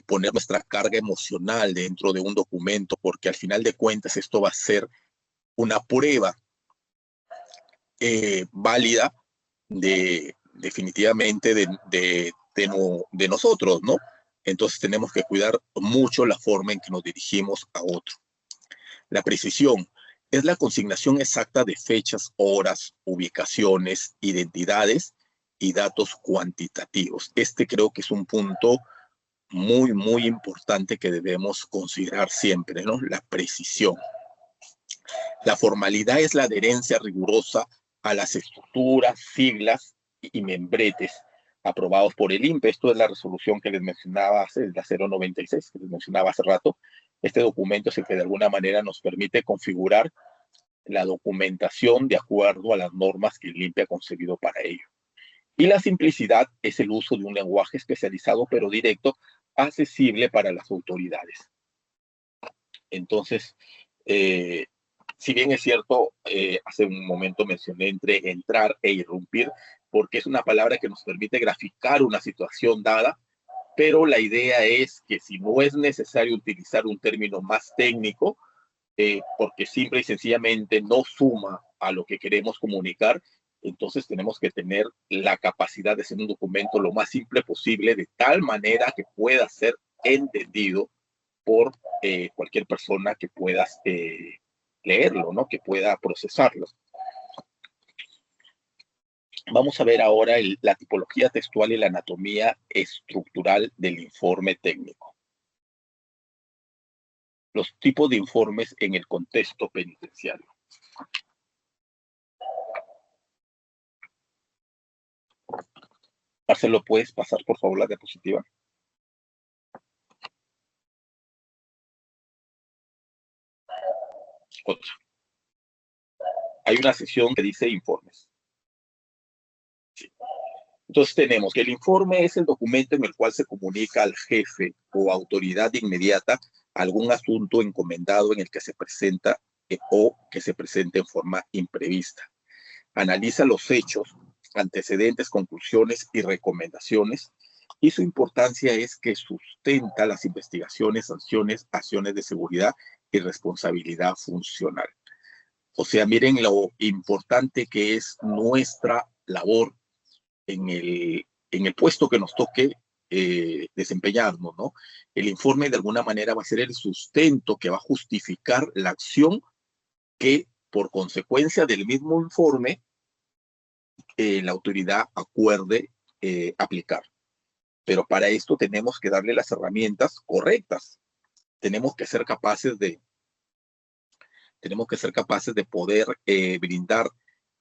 poner nuestra carga emocional dentro de un documento, porque al final de cuentas esto va a ser una prueba válida definitivamente de nosotros, ¿no? Entonces tenemos que cuidar mucho la forma en que nos dirigimos a otro. La precisión es la consignación exacta de fechas, horas, ubicaciones, identidades y datos cuantitativos. Este creo que es un punto muy, muy importante que debemos considerar siempre, ¿no? La precisión. La formalidad es la adherencia rigurosa a las estructuras, siglas y membretes aprobados por el INPE. Esto es la resolución que les mencionaba, la 096, que les mencionaba hace rato. Este documento es el que de alguna manera nos permite configurar la documentación de acuerdo a las normas que el INPE ha concebido para ello. Y la simplicidad es el uso de un lenguaje especializado pero directo, accesible para las autoridades. Entonces, si bien es cierto, hace un momento mencioné entre entrar e irrumpir, porque es una palabra que nos permite graficar una situación dada, pero la idea es que si no es necesario utilizar un término más técnico, porque simple y sencillamente no suma a lo que queremos comunicar, entonces tenemos que tener la capacidad de hacer un documento lo más simple posible, de tal manera que pueda ser entendido por cualquier persona que pueda leerlo, ¿no? Que pueda procesarlo. Vamos a ver ahora la tipología textual y la anatomía estructural del informe técnico. Los tipos de informes en el contexto penitenciario. Marcelo, ¿puedes pasar por favor la diapositiva? Otra. Hay una sección que dice informes. Sí. Entonces tenemos que el informe es el documento en el cual se comunica al jefe o autoridad inmediata algún asunto encomendado en el que se presenta o que se presente en forma imprevista. Analiza los hechos, antecedentes, conclusiones y recomendaciones, y su importancia es que sustenta las investigaciones, sanciones, acciones de seguridad y responsabilidad funcional. O sea, miren lo importante que es nuestra labor en el en el puesto que nos toque desempeñarnos, ¿no? El informe de alguna manera va a ser el sustento que va a justificar la acción que por consecuencia del mismo informe la autoridad acuerde aplicar. Pero para esto tenemos que darle las herramientas correctas. Tenemos que ser capaces de poder brindar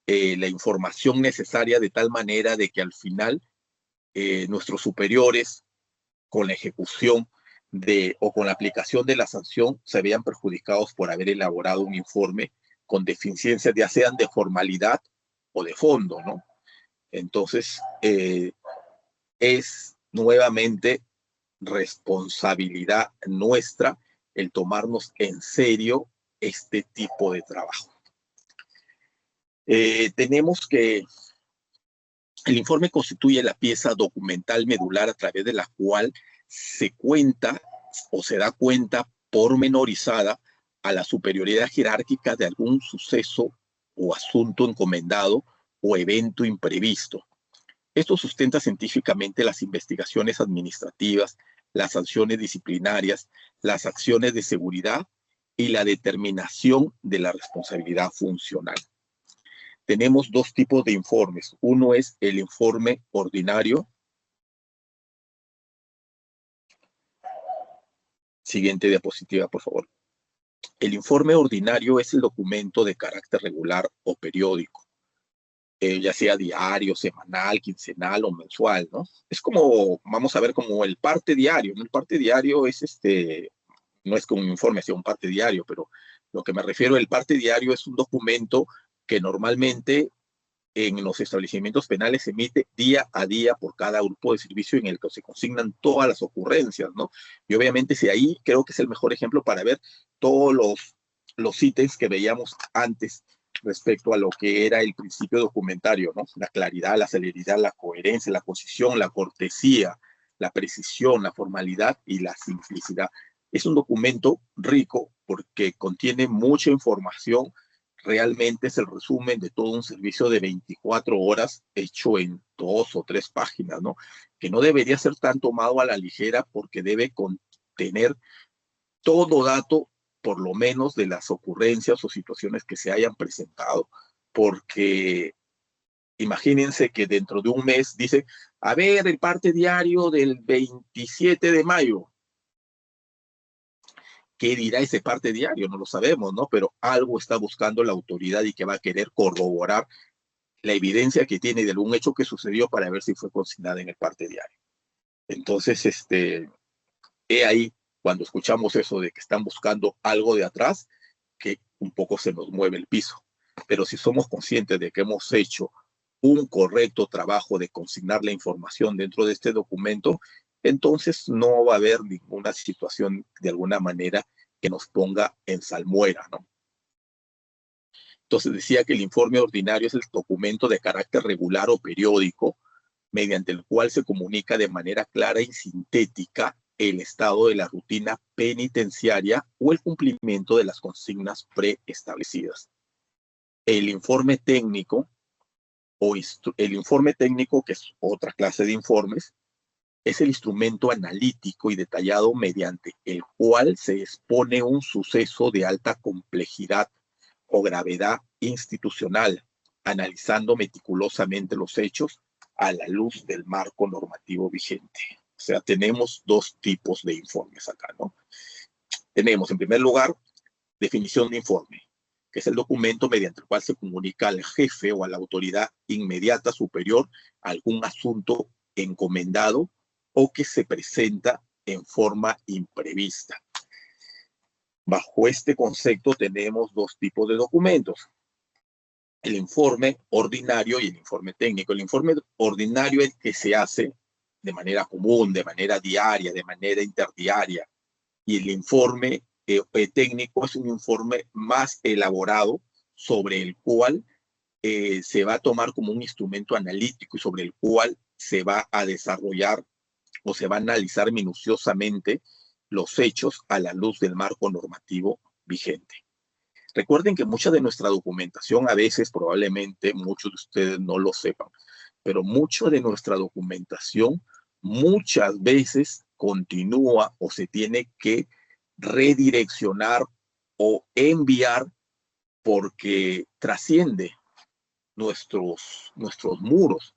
la información necesaria de tal manera de que al final nuestros superiores, con la ejecución o con la aplicación de la sanción, se vean perjudicados por haber elaborado un informe con deficiencias, ya sean de formalidad o de fondo, ¿no? Entonces, es nuevamente responsabilidad nuestra el tomarnos en serio este tipo de trabajo. Tenemos que el informe constituye la pieza documental medular a través de la cual se cuenta o se da cuenta pormenorizada a la superioridad jerárquica de algún suceso o asunto encomendado o evento imprevisto. Esto sustenta científicamente las investigaciones administrativas, las sanciones disciplinarias, las acciones de seguridad y la determinación de la responsabilidad funcional. Tenemos dos tipos de informes. Uno es el informe ordinario. Siguiente diapositiva, por favor. El informe ordinario es el documento de carácter regular o periódico, ya sea diario, semanal, quincenal o mensual, ¿no? Es como, vamos a ver, como el parte diario, ¿no? El parte diario es no es como un informe, sea un parte diario, pero lo que me refiero, el parte diario es un documento que normalmente en los establecimientos penales se emite día a día por cada grupo de servicio en el que se consignan todas las ocurrencias, ¿no? Y obviamente si ahí creo que es el mejor ejemplo para ver todos los ítems que veíamos antes respecto a lo que era el principio documentario, ¿no? La claridad, la celeridad, la coherencia, la concisión, la cortesía, la precisión, la formalidad y la simplicidad. Es un documento rico porque contiene mucha información. Realmente es el resumen de todo un servicio de 24 horas hecho en 2 o 3 páginas, ¿no? Que no debería ser tan tomado a la ligera porque debe contener todo dato, por lo menos de las ocurrencias o situaciones que se hayan presentado. Porque imagínense que dentro de un mes dice, a ver, el parte diario del 27 de mayo. ¿Qué dirá ese parte diario? No lo sabemos, ¿no? Pero algo está buscando la autoridad y que va a querer corroborar la evidencia que tiene de algún hecho que sucedió para ver si fue consignada en el parte diario. Entonces, he ahí, cuando escuchamos eso de que están buscando algo de atrás, que un poco se nos mueve el piso. Pero si somos conscientes de que hemos hecho un correcto trabajo de consignar la información dentro de este documento, entonces no va a haber ninguna situación de alguna manera que nos ponga en salmuera, ¿no? Entonces decía que el informe ordinario es el documento de carácter regular o periódico mediante el cual se comunica de manera clara y sintética el estado de la rutina penitenciaria o el cumplimiento de las consignas preestablecidas. El informe técnico que es otra clase de informes, es el instrumento analítico y detallado mediante el cual se expone un suceso de alta complejidad o gravedad institucional, analizando meticulosamente los hechos a la luz del marco normativo vigente. O sea, tenemos dos tipos de informes acá, ¿no? Tenemos, en primer lugar, definición de informe, que es el documento mediante el cual se comunica al jefe o a la autoridad inmediata superior algún asunto encomendado o que se presenta en forma imprevista. Bajo este concepto tenemos dos tipos de documentos: el informe ordinario y el informe técnico. El informe ordinario es el que se hace de manera común, de manera diaria, de manera interdiaria, y el informe técnico es un informe más elaborado sobre el cual se va a tomar como un instrumento analítico y sobre el cual se va a desarrollar o se va a analizar minuciosamente los hechos a la luz del marco normativo vigente. Recuerden que mucha de nuestra documentación, a veces, probablemente, muchos de ustedes no lo sepan, pero mucho de nuestra documentación muchas veces continúa o se tiene que redireccionar o enviar porque trasciende nuestros muros.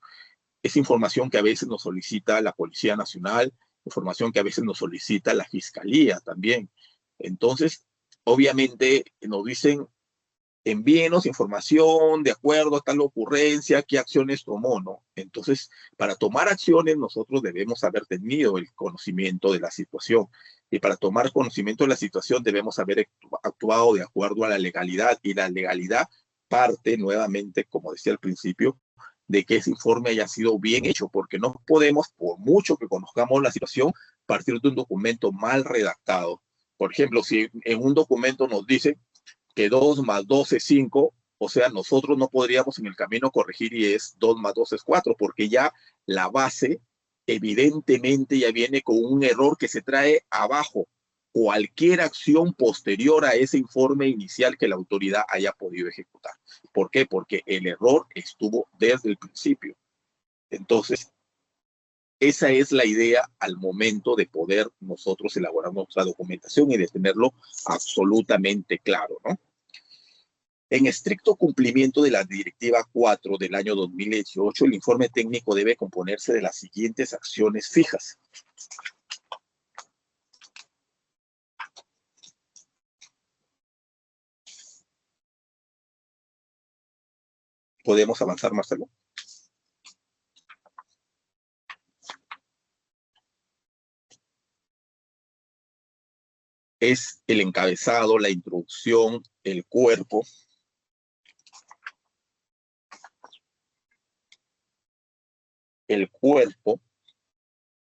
Es información que a veces nos solicita la Policía Nacional, información que a veces nos solicita la Fiscalía también. Entonces, obviamente nos dicen, envíenos información de acuerdo a tal ocurrencia, qué acciones tomó, ¿no? Entonces, para tomar acciones nosotros debemos haber tenido el conocimiento de la situación. Y para tomar conocimiento de la situación debemos haber actuado de acuerdo a la legalidad. Y la legalidad parte nuevamente, como decía al principio, de que ese informe haya sido bien hecho, porque no podemos, por mucho que conozcamos la situación, partir de un documento mal redactado. Por ejemplo, si en un documento nos dice que 2 más 2 es 5, o sea, nosotros no podríamos en el camino corregir y es 2 más 2 es 4, porque ya la base evidentemente ya viene con un error que se trae abajo. Cualquier acción posterior a ese informe inicial que la autoridad haya podido ejecutar. ¿Por qué? Porque el error estuvo desde el principio. Entonces, esa es la idea al momento de poder nosotros elaborar nuestra documentación y de tenerlo absolutamente claro, ¿no? En estricto cumplimiento de la Directiva 4 del año 2018, el informe técnico debe componerse de las siguientes acciones fijas. ¿Podemos avanzar, Marcelo? Es el encabezado, la introducción, el cuerpo,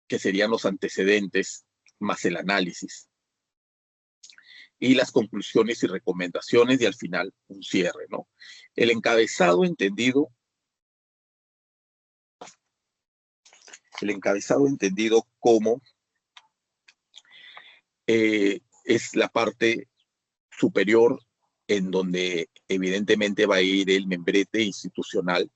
que serían los antecedentes, más el análisis, y las conclusiones y recomendaciones, y al final un cierre, ¿no? El encabezado entendido como es la parte superior en donde evidentemente va a ir el membrete institucional,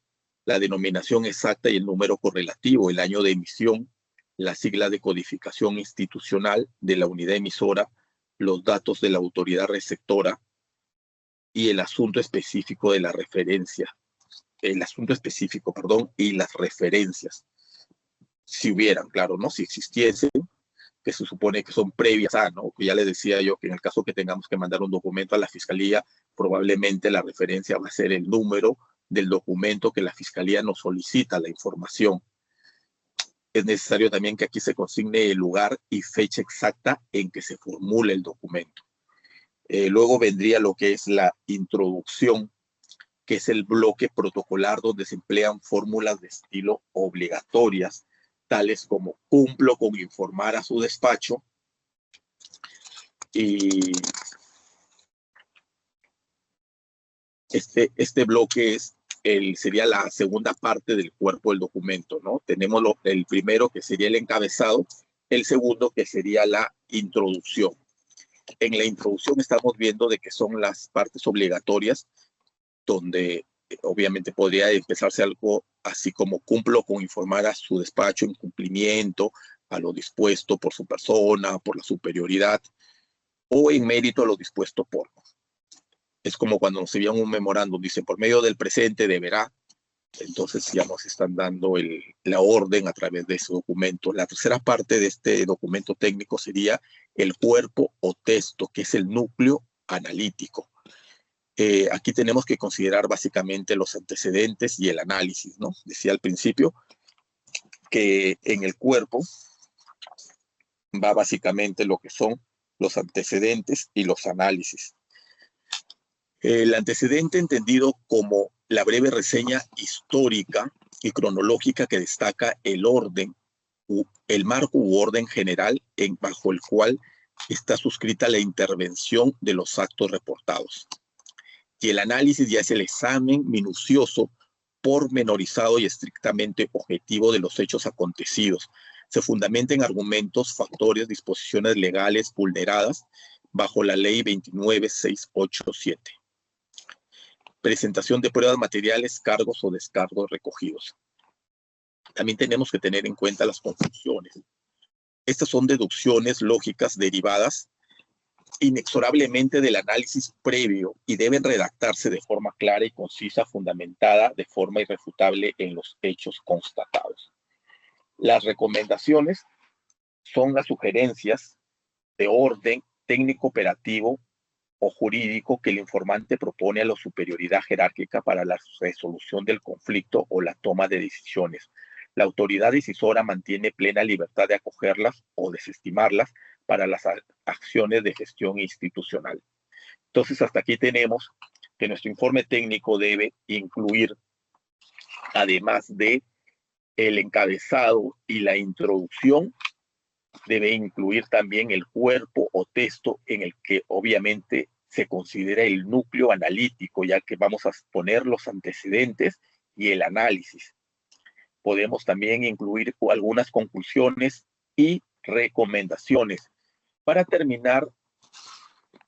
la denominación exacta y el número correlativo, el año de emisión, la sigla de codificación institucional de la unidad emisora, los datos de la autoridad receptora y el asunto específico de la referencia, y las referencias, si hubieran, claro, ¿no? Si existiesen, que se supone que son previas a, ¿no? Ya les decía yo que en el caso que tengamos que mandar un documento a la Fiscalía, probablemente la referencia va a ser el número del documento que la Fiscalía nos solicita la información. Es necesario también que aquí se consigne el lugar y fecha exacta en que se formule el documento. Luego vendría lo que es la introducción, que es el bloque protocolar donde se emplean fórmulas de estilo obligatorias, tales como cumplo con informar a su despacho, y este bloque sería la segunda parte del cuerpo del documento, ¿no? Tenemos el primero, que sería el encabezado, el segundo, que sería la introducción. En la introducción estamos viendo de que son las partes obligatorias, donde obviamente podría empezarse algo así como cumplo con informar a su despacho en cumplimiento a lo dispuesto por su persona, por la superioridad, o en mérito a lo dispuesto por. Es como cuando nos envían un memorándum, dice, por medio del presente deberá. Entonces ya nos están dando la orden a través de ese documento. La tercera parte de este documento técnico sería el cuerpo o texto, que es el núcleo analítico. Aquí tenemos que considerar básicamente los antecedentes y el análisis, ¿no? Decía al principio que en el cuerpo va básicamente lo que son los antecedentes y los análisis. El antecedente entendido como la breve reseña histórica y cronológica que destaca el orden, el marco u orden general bajo el cual está suscrita la intervención de los actos reportados. Y el análisis ya es el examen minucioso, pormenorizado y estrictamente objetivo de los hechos acontecidos. Se fundamenta en argumentos, factores, disposiciones legales vulneradas bajo la ley 29687. Presentación de pruebas materiales, cargos o descargos recogidos. también tenemos que tener en cuenta las conclusiones. Estas son deducciones lógicas derivadas inexorablemente del análisis previo y deben redactarse de forma clara y concisa, fundamentada de forma irrefutable en los hechos constatados. Las recomendaciones son las sugerencias de orden técnico operativo o jurídico que el informante propone a la superioridad jerárquica para la resolución del conflicto o la toma de decisiones. La autoridad decisora mantiene plena libertad de acogerlas o desestimarlas para las acciones de gestión institucional. Entonces, hasta aquí tenemos que nuestro informe técnico debe incluir, además de el encabezado y la introducción, debe incluir también el cuerpo o texto en el que obviamente se considera el núcleo analítico, ya que vamos a poner los antecedentes y el análisis. Podemos también incluir algunas conclusiones y recomendaciones para terminar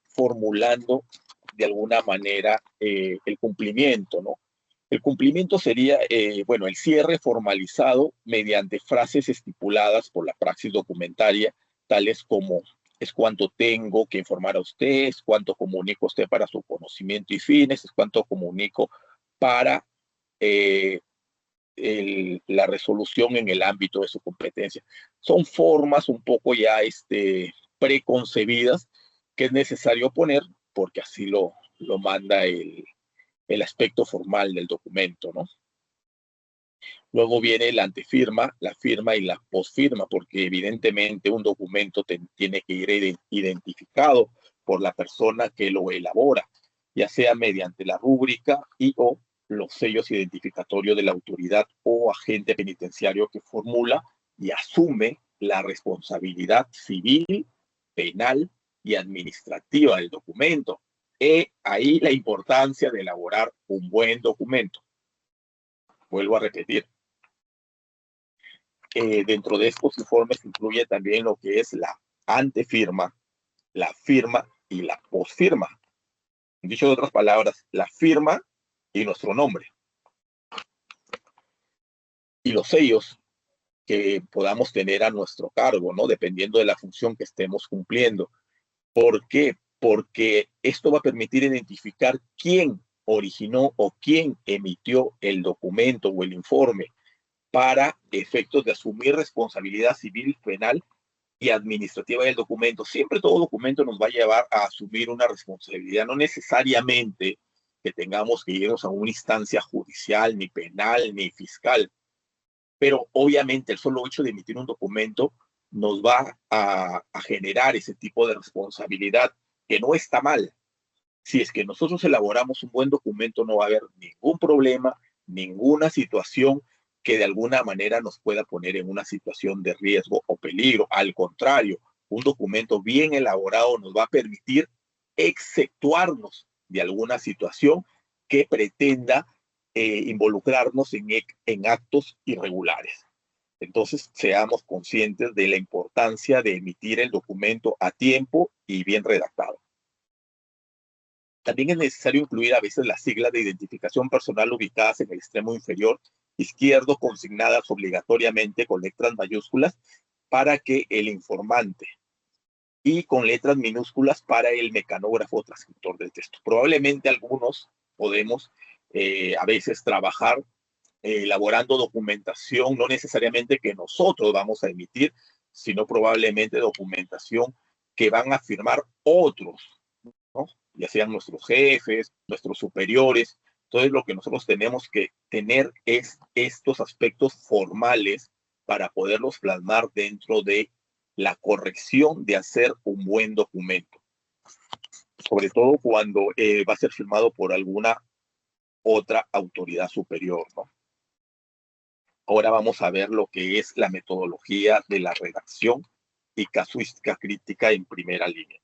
formulando de alguna manera el cumplimiento, ¿no? El cumplimiento sería, bueno, el cierre formalizado mediante frases estipuladas por la praxis documentaria, tales como es cuánto tengo que informar a usted, es cuánto comunico a usted para su conocimiento y fines, es cuánto comunico para la resolución en el ámbito de su competencia. Son formas un poco ya preconcebidas que es necesario poner porque así lo manda el aspecto formal del documento, ¿no? Luego viene la antefirma, la firma y la posfirma, porque evidentemente un documento tiene que ir identificado por la persona que lo elabora, ya sea mediante la rúbrica y o los sellos identificatorios de la autoridad o agente penitenciario que formula y asume la responsabilidad civil, penal y administrativa del documento. Ahí la importancia de elaborar un buen documento. Vuelvo a repetir. Dentro de estos informes incluye también lo que es la antefirma, la firma y la posfirma. Dicho de otras palabras, la firma y nuestro nombre. Y los sellos que podamos tener a nuestro cargo, ¿no? Dependiendo de la función que estemos cumpliendo. ¿Por qué? Porque esto va a permitir identificar quién originó o quién emitió el documento o el informe para efectos de asumir responsabilidad civil, penal y administrativa del documento. Siempre todo documento nos va a llevar a asumir una responsabilidad, no necesariamente que tengamos que irnos a una instancia judicial, ni penal, ni fiscal, pero obviamente el solo hecho de emitir un documento nos va a generar ese tipo de responsabilidad, que no está mal. Si es que nosotros elaboramos un buen documento, no va a haber ningún problema, ninguna situación que de alguna manera nos pueda poner en una situación de riesgo o peligro. Al contrario, un documento bien elaborado nos va a permitir exceptuarnos de alguna situación que pretenda involucrarnos en actos irregulares. Entonces, seamos conscientes de la importancia de emitir el documento a tiempo y bien redactado. También es necesario incluir a veces las siglas de identificación personal ubicadas en el extremo inferior izquierdo, consignadas obligatoriamente con letras mayúsculas para que el informante y con letras minúsculas para el mecanógrafo o transcriptor del texto. Probablemente algunos podemos a veces trabajar elaborando documentación, no necesariamente que nosotros vamos a emitir, sino probablemente documentación que van a firmar otros, ¿no? Ya sean nuestros jefes, nuestros superiores. Entonces, lo que nosotros tenemos que tener es estos aspectos formales para poderlos plasmar dentro de la corrección de hacer un buen documento. Sobre todo cuando va a ser firmado por alguna otra autoridad superior, ¿no? Ahora vamos a ver lo que es la metodología de la redacción y casuística crítica en primera línea.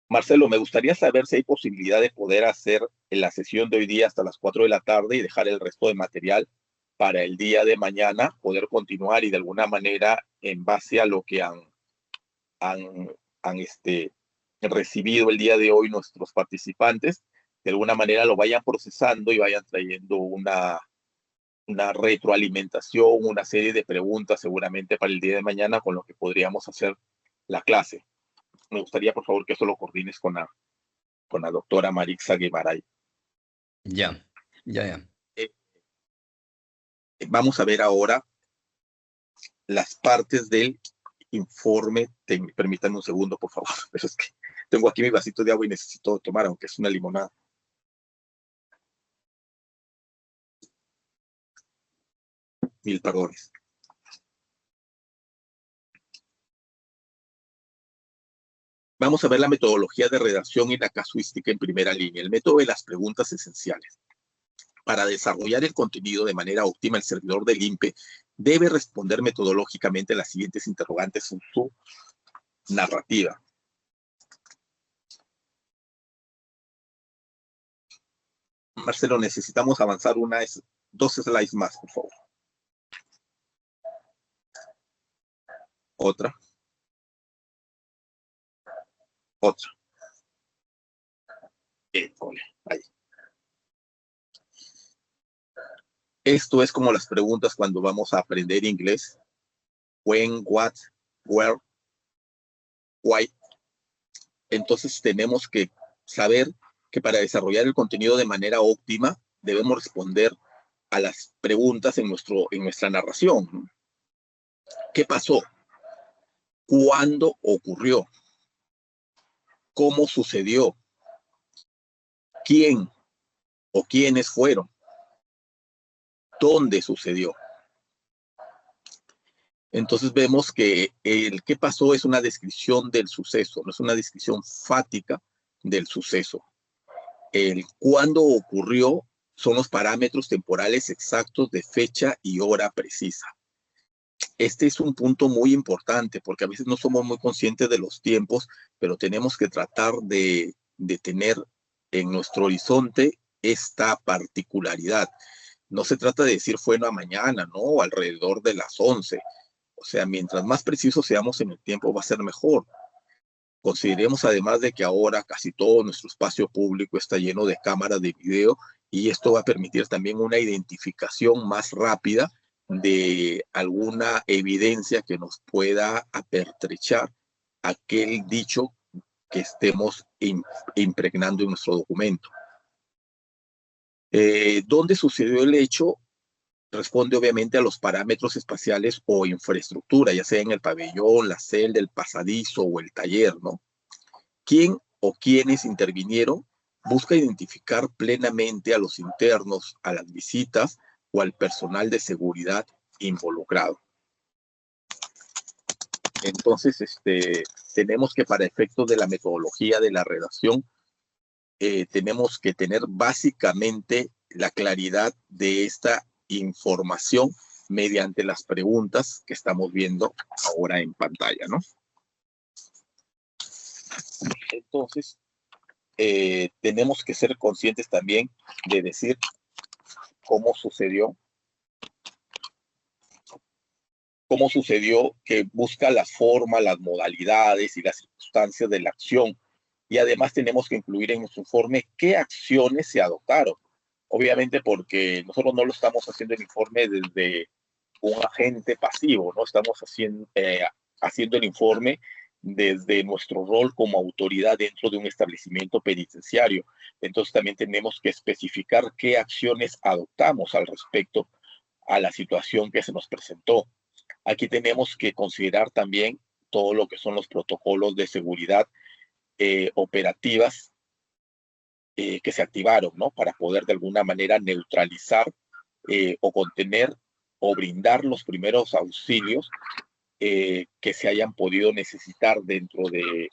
Marcelo, me gustaría saber si hay posibilidad de poder hacer la sesión de hoy día hasta las 4 de la tarde y dejar el resto de material para el día de mañana, poder continuar y de alguna manera, en base a lo que han han recibido el día de hoy nuestros participantes, de alguna manera lo vayan procesando y vayan trayendo una retroalimentación, una serie de preguntas seguramente para el día de mañana con lo que podríamos hacer la clase. Me gustaría, por favor, que eso lo coordines con la doctora Marixa Guimaray. Ya. Vamos a ver ahora las partes del informe. Permítanme un segundo, por favor. Pero es que tengo aquí mi vasito de agua y necesito tomar, aunque es una limonada. Mil perdones. Vamos a ver la metodología de redacción y la casuística en primera línea, el método de las preguntas esenciales. Para desarrollar el contenido de manera óptima, el servidor del INPE debe responder metodológicamente las siguientes interrogantes en su narrativa. Marcelo, necesitamos avanzar dos slides más, por favor. Otra. Ahí. Esto es como las preguntas cuando vamos a aprender inglés. When, what, where, why. Entonces tenemos que saber que para desarrollar el contenido de manera óptima debemos responder a las preguntas en nuestra narración. ¿Qué pasó? ¿Cuándo ocurrió? ¿Cómo sucedió? ¿Quién o quiénes fueron? ¿Dónde sucedió? Entonces vemos que el qué pasó es una descripción del suceso, no es una descripción fática del suceso. El cuándo ocurrió son los parámetros temporales exactos de fecha y hora precisa. Este es un punto muy importante porque a veces no somos muy conscientes de los tiempos, pero tenemos que tratar de tener en nuestro horizonte esta particularidad. No se trata de decir fue una mañana, ¿no? Alrededor de las 11. O sea, mientras más precisos seamos en el tiempo va a ser mejor. Consideremos además de que ahora casi todo nuestro espacio público está lleno de cámaras de video y esto va a permitir también una identificación más rápida de alguna evidencia que nos pueda apertrechar aquel dicho que estemos impregnando en nuestro documento. ¿Dónde sucedió el hecho? Responde obviamente a los parámetros espaciales o infraestructura, ya sea en el pabellón, la celda, el pasadizo o el taller, ¿no? ¿Quién o quiénes intervinieron? Busca identificar plenamente a los internos, a las visitas o al personal de seguridad involucrado. Entonces, tenemos que para efectos de la metodología de la redacción, tenemos que tener básicamente la claridad de esta información mediante las preguntas que estamos viendo ahora en pantalla, ¿no? Entonces, tenemos que ser conscientes también de decir cómo sucedió que busca la forma, las modalidades y las circunstancias de la acción. Y además tenemos que incluir en nuestro informe qué acciones se adoptaron. Obviamente porque nosotros no lo estamos haciendo el informe desde un agente pasivo, ¿no? Estamos haciendo el informe desde nuestro rol como autoridad dentro de un establecimiento penitenciario. Entonces también tenemos que especificar qué acciones adoptamos al respecto a la situación que se nos presentó. Aquí tenemos que considerar también todo lo que son los protocolos de seguridad operativas que se activaron, ¿no? Para poder de alguna manera neutralizar o contener o brindar los primeros auxilios que se hayan podido necesitar dentro de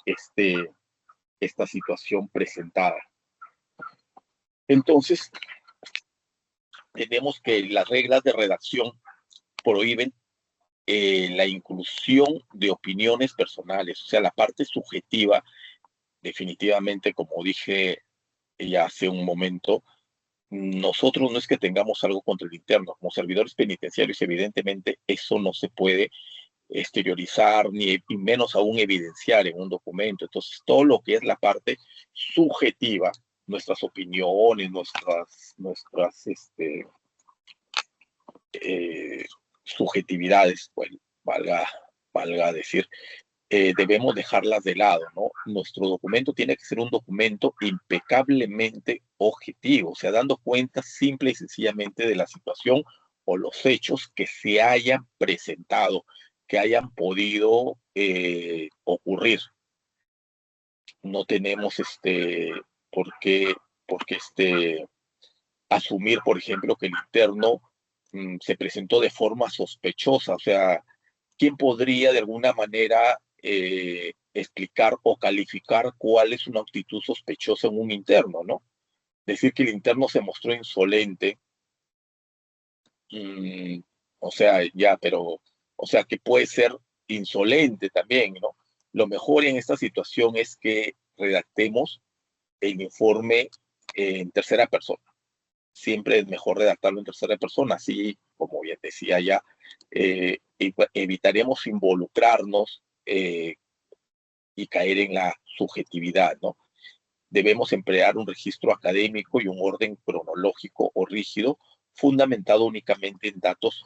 esta situación presentada. Entonces, tenemos que las reglas de redacción prohíben la inclusión de opiniones personales, o sea, la parte subjetiva, definitivamente, como dije ya hace un momento, nosotros no es que tengamos algo contra el interno, como servidores penitenciarios, evidentemente eso no se puede exteriorizar, ni y menos aún evidenciar en un documento. Entonces, todo lo que es la parte subjetiva, nuestras opiniones, nuestras subjetividades, pues, valga decir, debemos dejarlas de lado, ¿no? Nuestro documento tiene que ser un documento impecablemente objetivo, o sea, dando cuenta simple y sencillamente de la situación o los hechos que se hayan presentado, que hayan podido ocurrir. No tenemos por qué, asumir, por ejemplo, que el interno se presentó de forma sospechosa, o sea, ¿quién podría de alguna manera explicar o calificar cuál es una actitud sospechosa en un interno, ¿no? Decir que el interno se mostró insolente, mmm, o sea, ya, pero, o sea, que puede ser insolente también, ¿no? Lo mejor en esta situación es que redactemos el informe en tercera persona. Siempre es mejor redactarlo en tercera persona, así como bien decía ya, evitaremos involucrarnos y caer en la subjetividad, ¿no? Debemos emplear un registro académico y un orden cronológico o rígido fundamentado únicamente en datos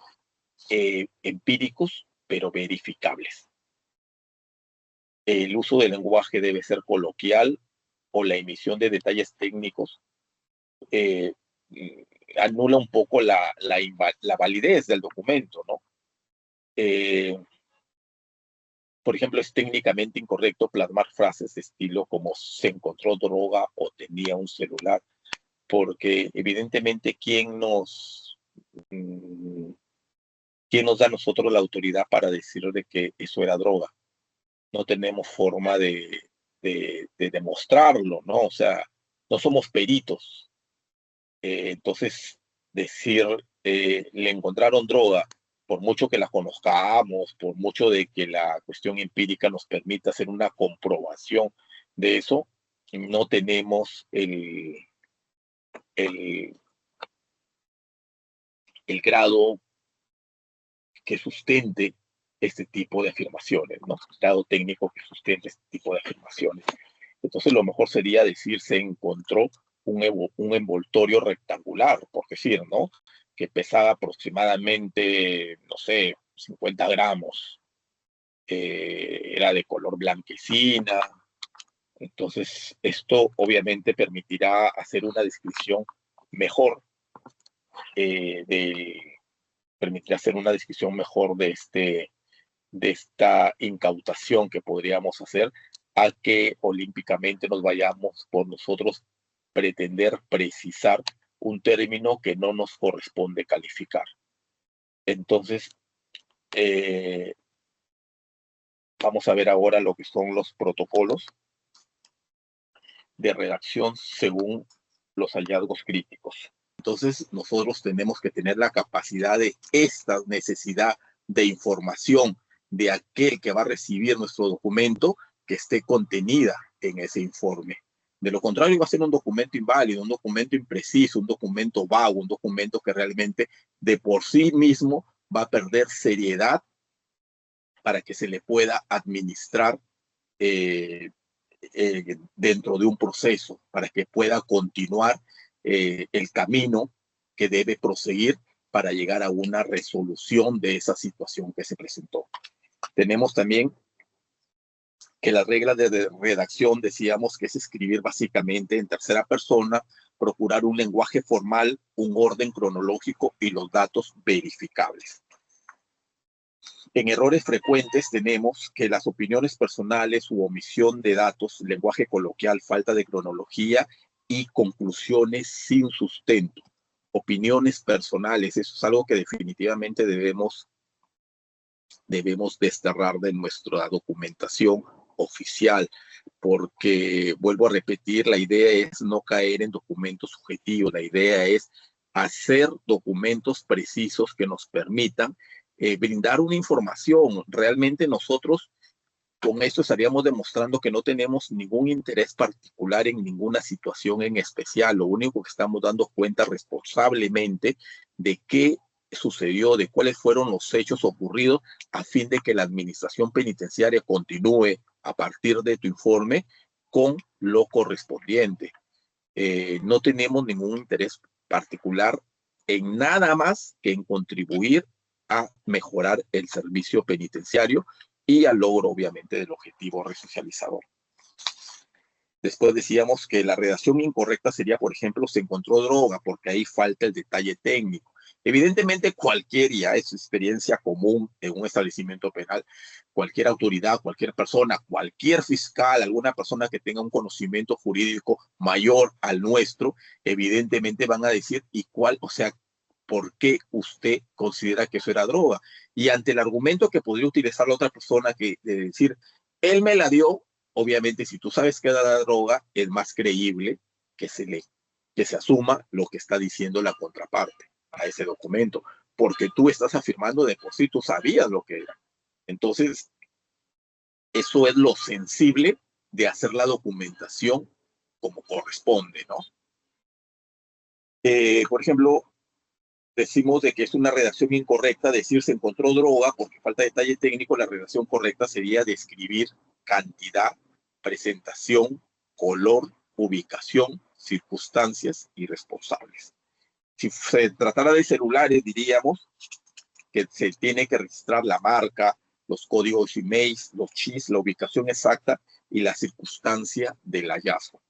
empíricos, pero verificables. El uso del lenguaje debe ser coloquial o la emisión de detalles técnicos eh, anula un poco la validez del documento, ¿no? Por ejemplo, es técnicamente incorrecto plasmar frases de estilo como se encontró droga o tenía un celular, porque evidentemente, ¿quién nos da a nosotros la autoridad para decir de que eso era droga? No tenemos forma de demostrarlo, ¿no? O sea, no somos peritos. Entonces, decir, le encontraron droga, por mucho que la conozcamos, por mucho de que la cuestión empírica nos permita hacer una comprobación de eso, no tenemos el, el grado que sustente este tipo de afirmaciones, ¿no? El grado técnico que sustente este tipo de afirmaciones. Entonces, lo mejor sería decir se encontró un envoltorio rectangular, por decir, ¿no? Que pesaba aproximadamente, no sé, 50 gramos. Era de color blanquecina. Entonces, esto obviamente permitirá hacer una descripción mejor permitirá hacer una descripción mejor de esta incautación que podríamos hacer a que olímpicamente nos vayamos por nosotros pretender precisar un término que no nos corresponde calificar. Entonces, vamos a ver ahora lo que son los protocolos de redacción según los hallazgos críticos. Entonces, nosotros tenemos que tener la capacidad de esta necesidad de información de aquel que va a recibir nuestro documento que esté contenida en ese informe. De lo contrario, va a ser un documento inválido, un documento impreciso, un documento vago, un documento que realmente de por sí mismo va a perder seriedad para que se le pueda administrar dentro de un proceso, para que pueda continuar el camino que debe proseguir para llegar a una resolución de esa situación que se presentó. Tenemos también que las reglas de redacción decíamos que es escribir básicamente en tercera persona, procurar un lenguaje formal, un orden cronológico y los datos verificables. En errores frecuentes tenemos que las opiniones personales u omisión de datos, lenguaje coloquial, falta de cronología y conclusiones sin sustento. Opiniones personales, eso es algo que definitivamente debemos desterrar de nuestra documentación oficial, porque vuelvo a repetir, la idea es no caer en documentos subjetivos, la idea es hacer documentos precisos que nos permitan brindar una información. Realmente nosotros con esto estaríamos demostrando que no tenemos ningún interés particular en ninguna situación en especial. Lo único que estamos dando cuenta responsablemente de qué sucedió, de cuáles fueron los hechos ocurridos, a fin de que la administración penitenciaria continúe a partir de tu informe con lo correspondiente. No tenemos ningún interés particular en nada más que en contribuir a mejorar el servicio penitenciario y al logro, obviamente, del objetivo resocializador. Después decíamos que la redacción incorrecta sería, por ejemplo, se encontró droga, porque ahí falta el detalle técnico. Evidentemente, cualquiera es experiencia común en un establecimiento penal. Cualquier autoridad, cualquier persona, cualquier fiscal, alguna persona que tenga un conocimiento jurídico mayor al nuestro, evidentemente van a decir, ¿y cuál? O sea, ¿por qué usted considera que eso era droga? Y ante el argumento que podría utilizar la otra persona, que de decir, él me la dio, obviamente, si tú sabes que era la droga, es más creíble que se asuma lo que está diciendo la contraparte a ese documento, porque tú estás afirmando de por sí, tú sabías lo que era. Entonces, eso es lo sensible de hacer la documentación como corresponde, ¿no? Por ejemplo, decimos de que es una redacción incorrecta decir se encontró droga porque falta detalle técnico. La redacción correcta sería describir cantidad, presentación, color, ubicación, circunstancias y responsables. Si se tratara de celulares, diríamos que se tiene que registrar la marca, los códigos email, los chips, la ubicación exacta y la circunstancia del hallazgo.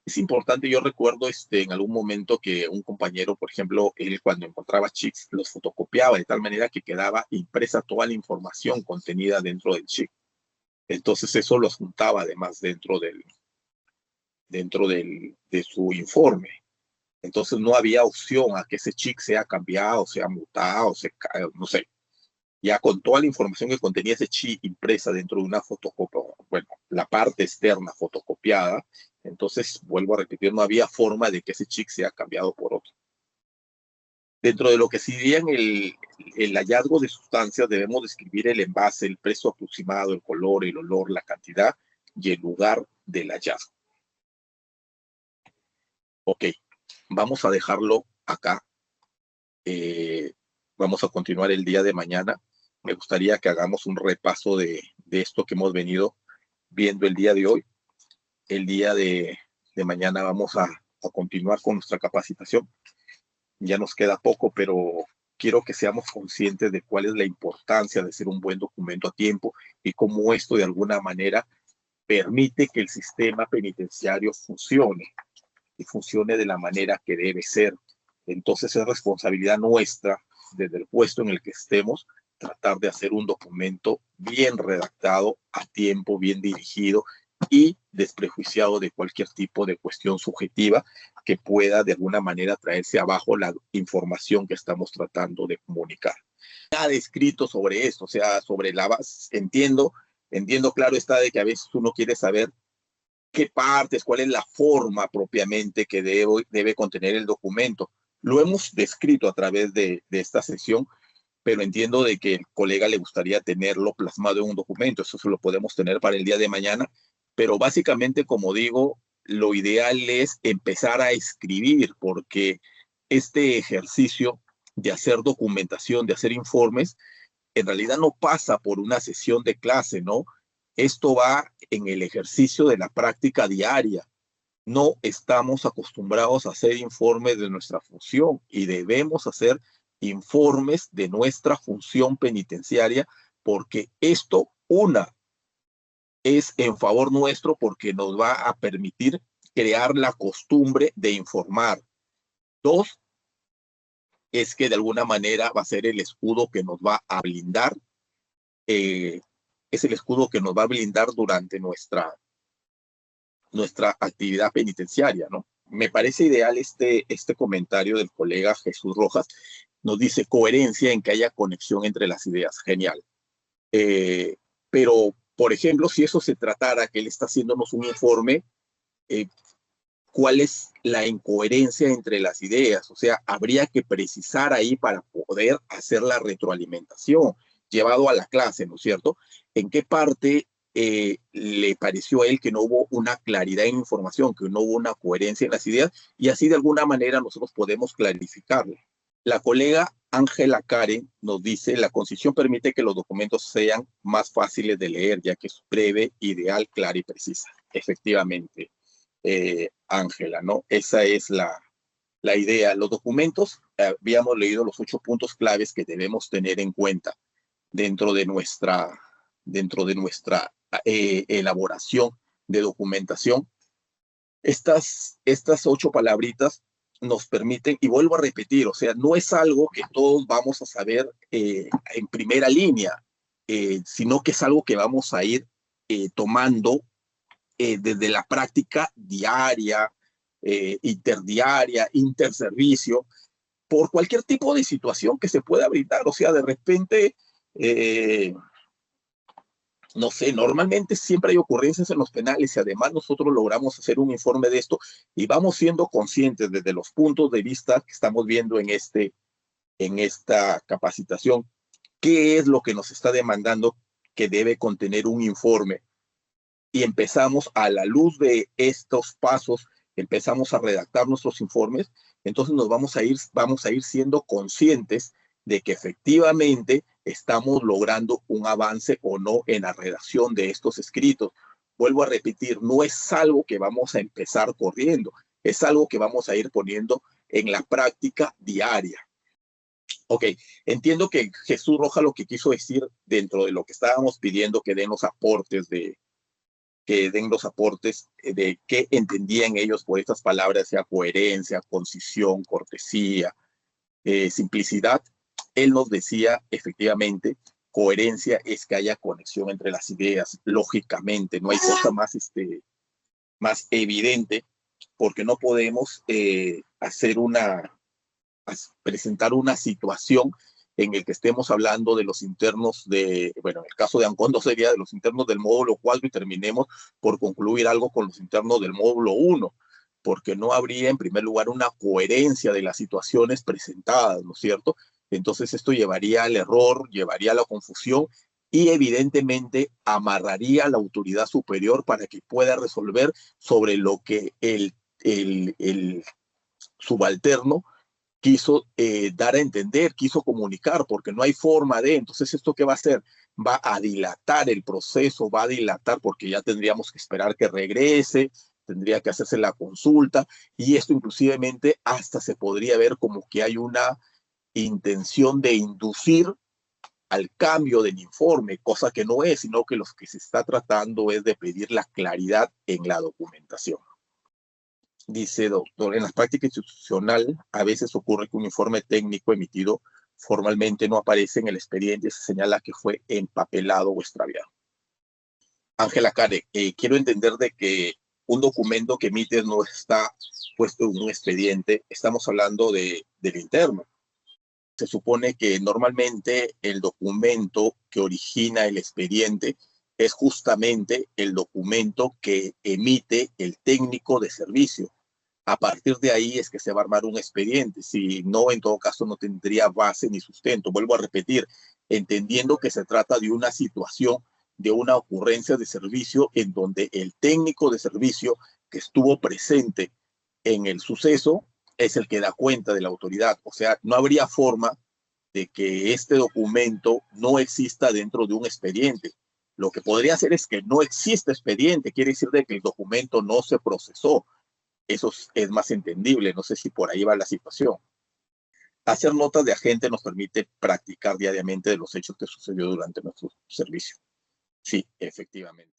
Es importante, yo recuerdo en algún momento que un compañero, por ejemplo, él cuando encontraba chips, los fotocopiaba de tal manera que quedaba impresa toda la información contenida dentro del chip. Entonces eso los juntaba además dentro de su informe. Entonces no había opción a que ese chip sea cambiado, sea mutado, no sé. Ya con toda la información que contenía ese chip impresa dentro de una fotocopia, bueno, la parte externa fotocopiada, entonces, vuelvo a repetir, no había forma de que ese chip sea cambiado por otro. Dentro de lo que serían el hallazgo de sustancias, debemos describir el envase, el precio aproximado, el color, el olor, la cantidad y el lugar del hallazgo. Ok, vamos a dejarlo acá. Vamos a continuar el día de mañana. Me gustaría que hagamos un repaso de esto que hemos venido viendo el día de hoy. El día de mañana vamos a continuar con nuestra capacitación. Ya nos queda poco, pero quiero que seamos conscientes de cuál es la importancia de hacer un buen documento a tiempo y cómo esto de alguna manera permite que el sistema penitenciario funcione y funcione de la manera que debe ser. Entonces es responsabilidad nuestra, desde el puesto en el que estemos, tratar de hacer un documento bien redactado, a tiempo, bien dirigido y desprejuiciado de cualquier tipo de cuestión subjetiva que pueda de alguna manera traerse abajo la información que estamos tratando de comunicar. Nada escrito sobre esto, o sea, sobre la base. Entiendo, claro está, de que a veces uno quiere saber qué partes, cuál es la forma propiamente que debe contener el documento. Lo hemos descrito a través de esta sesión, pero entiendo de que el colega le gustaría tenerlo plasmado en un documento. Eso se lo podemos tener para el día de mañana, pero básicamente, como digo, lo ideal es empezar a escribir, porque este ejercicio de hacer documentación, de hacer informes, en realidad no pasa por una sesión de clase, ¿no? Esto va en el ejercicio de la práctica diaria. No estamos acostumbrados a hacer informes de nuestra función y debemos hacer informes de nuestra función penitenciaria, porque esto, es en favor nuestro, porque nos va a permitir crear la costumbre de informar. 2, es que de alguna manera va a ser el escudo que nos va a blindar, es el escudo que nos va a blindar durante nuestra actividad penitenciaria, ¿no? Me parece ideal este comentario del colega Jesús Rojas. Nos dice coherencia en que haya conexión entre las ideas. Genial. Pero, por ejemplo, si eso se tratara, que él está haciéndonos un informe, ¿cuál es la incoherencia entre las ideas? O sea, habría que precisar ahí para poder hacer la retroalimentación llevado a la clase, ¿no es cierto? ¿En qué parte le pareció a él que no hubo una claridad en información, que no hubo una coherencia en las ideas? Y así de alguna manera nosotros podemos clarificarlo. La colega Ángela Karen nos dice, la Constitución permite que los documentos sean más fáciles de leer, ya que es breve, ideal, clara y precisa. Efectivamente, Ángela, ¿no? Esa es la idea. Los documentos, habíamos leído los 8 puntos claves que debemos tener en cuenta dentro de nuestra elaboración de documentación. Estas 8 palabritas nos permiten, y vuelvo a repetir, o sea, no es algo que todos vamos a saber en primera línea, sino que es algo que vamos a ir tomando desde la práctica diaria, interdiaria, interservicio, por cualquier tipo de situación que se pueda brindar. O sea, de repente, no sé, normalmente siempre hay ocurrencias en los penales y además nosotros logramos hacer un informe de esto y vamos siendo conscientes desde los puntos de vista que estamos viendo en esta capacitación, qué es lo que nos está demandando que debe contener un informe. Y empezamos a la luz de estos pasos, empezamos a redactar nuestros informes, entonces nos vamos a ir siendo conscientes de que efectivamente estamos logrando un avance o no en la redacción de estos escritos. Vuelvo a repetir, no es algo que vamos a empezar corriendo, es algo que vamos a ir poniendo en la práctica diaria. Ok, entiendo que Jesús Rojas lo que quiso decir dentro de lo que estábamos pidiendo que den los aportes de qué entendían ellos por estas palabras, sea coherencia, concisión, cortesía, simplicidad. Él nos decía, efectivamente, coherencia es que haya conexión entre las ideas, lógicamente, no hay cosa más evidente, porque no podemos presentar una situación en el que estemos hablando de los internos bueno, en el caso de Ancondo sería de los internos del módulo 4 y terminemos por concluir algo con los internos del módulo 1, porque no habría en primer lugar una coherencia de las situaciones presentadas, ¿no es cierto? Entonces esto llevaría al error, llevaría a la confusión y evidentemente amarraría a la autoridad superior para que pueda resolver sobre lo que el subalterno quiso dar a entender, quiso comunicar, porque no hay forma de, entonces esto qué va a hacer, va a dilatar el proceso, va a dilatar porque ya tendríamos que esperar que regrese, tendría que hacerse la consulta y esto inclusivemente hasta se podría ver como que hay una intención de inducir al cambio del informe, cosa que no es, sino que lo que se está tratando es de pedir la claridad en la documentación. Dice, doctor, en la práctica institucional a veces ocurre que un informe técnico emitido formalmente no aparece en el expediente y se señala que fue empapelado o extraviado. Ángela Karen, quiero entender de que un documento que emites no está puesto en un expediente, estamos hablando del interno. Se supone que normalmente el documento que origina el expediente es justamente el documento que emite el técnico de servicio. A partir de ahí es que se va a armar un expediente. Si no, en todo caso no tendría base ni sustento. Vuelvo a repetir, entendiendo que se trata de una situación, de una ocurrencia de servicio en donde el técnico de servicio que estuvo presente en el suceso es el que da cuenta de la autoridad. O sea, no habría forma de que este documento no exista dentro de un expediente. Lo que podría hacer es que no existe expediente, quiere decir de que el documento no se procesó. Eso es más entendible, no sé si por ahí va la situación. Hacer notas de agente nos permite practicar diariamente de los hechos que sucedió durante nuestro servicio. Sí, efectivamente.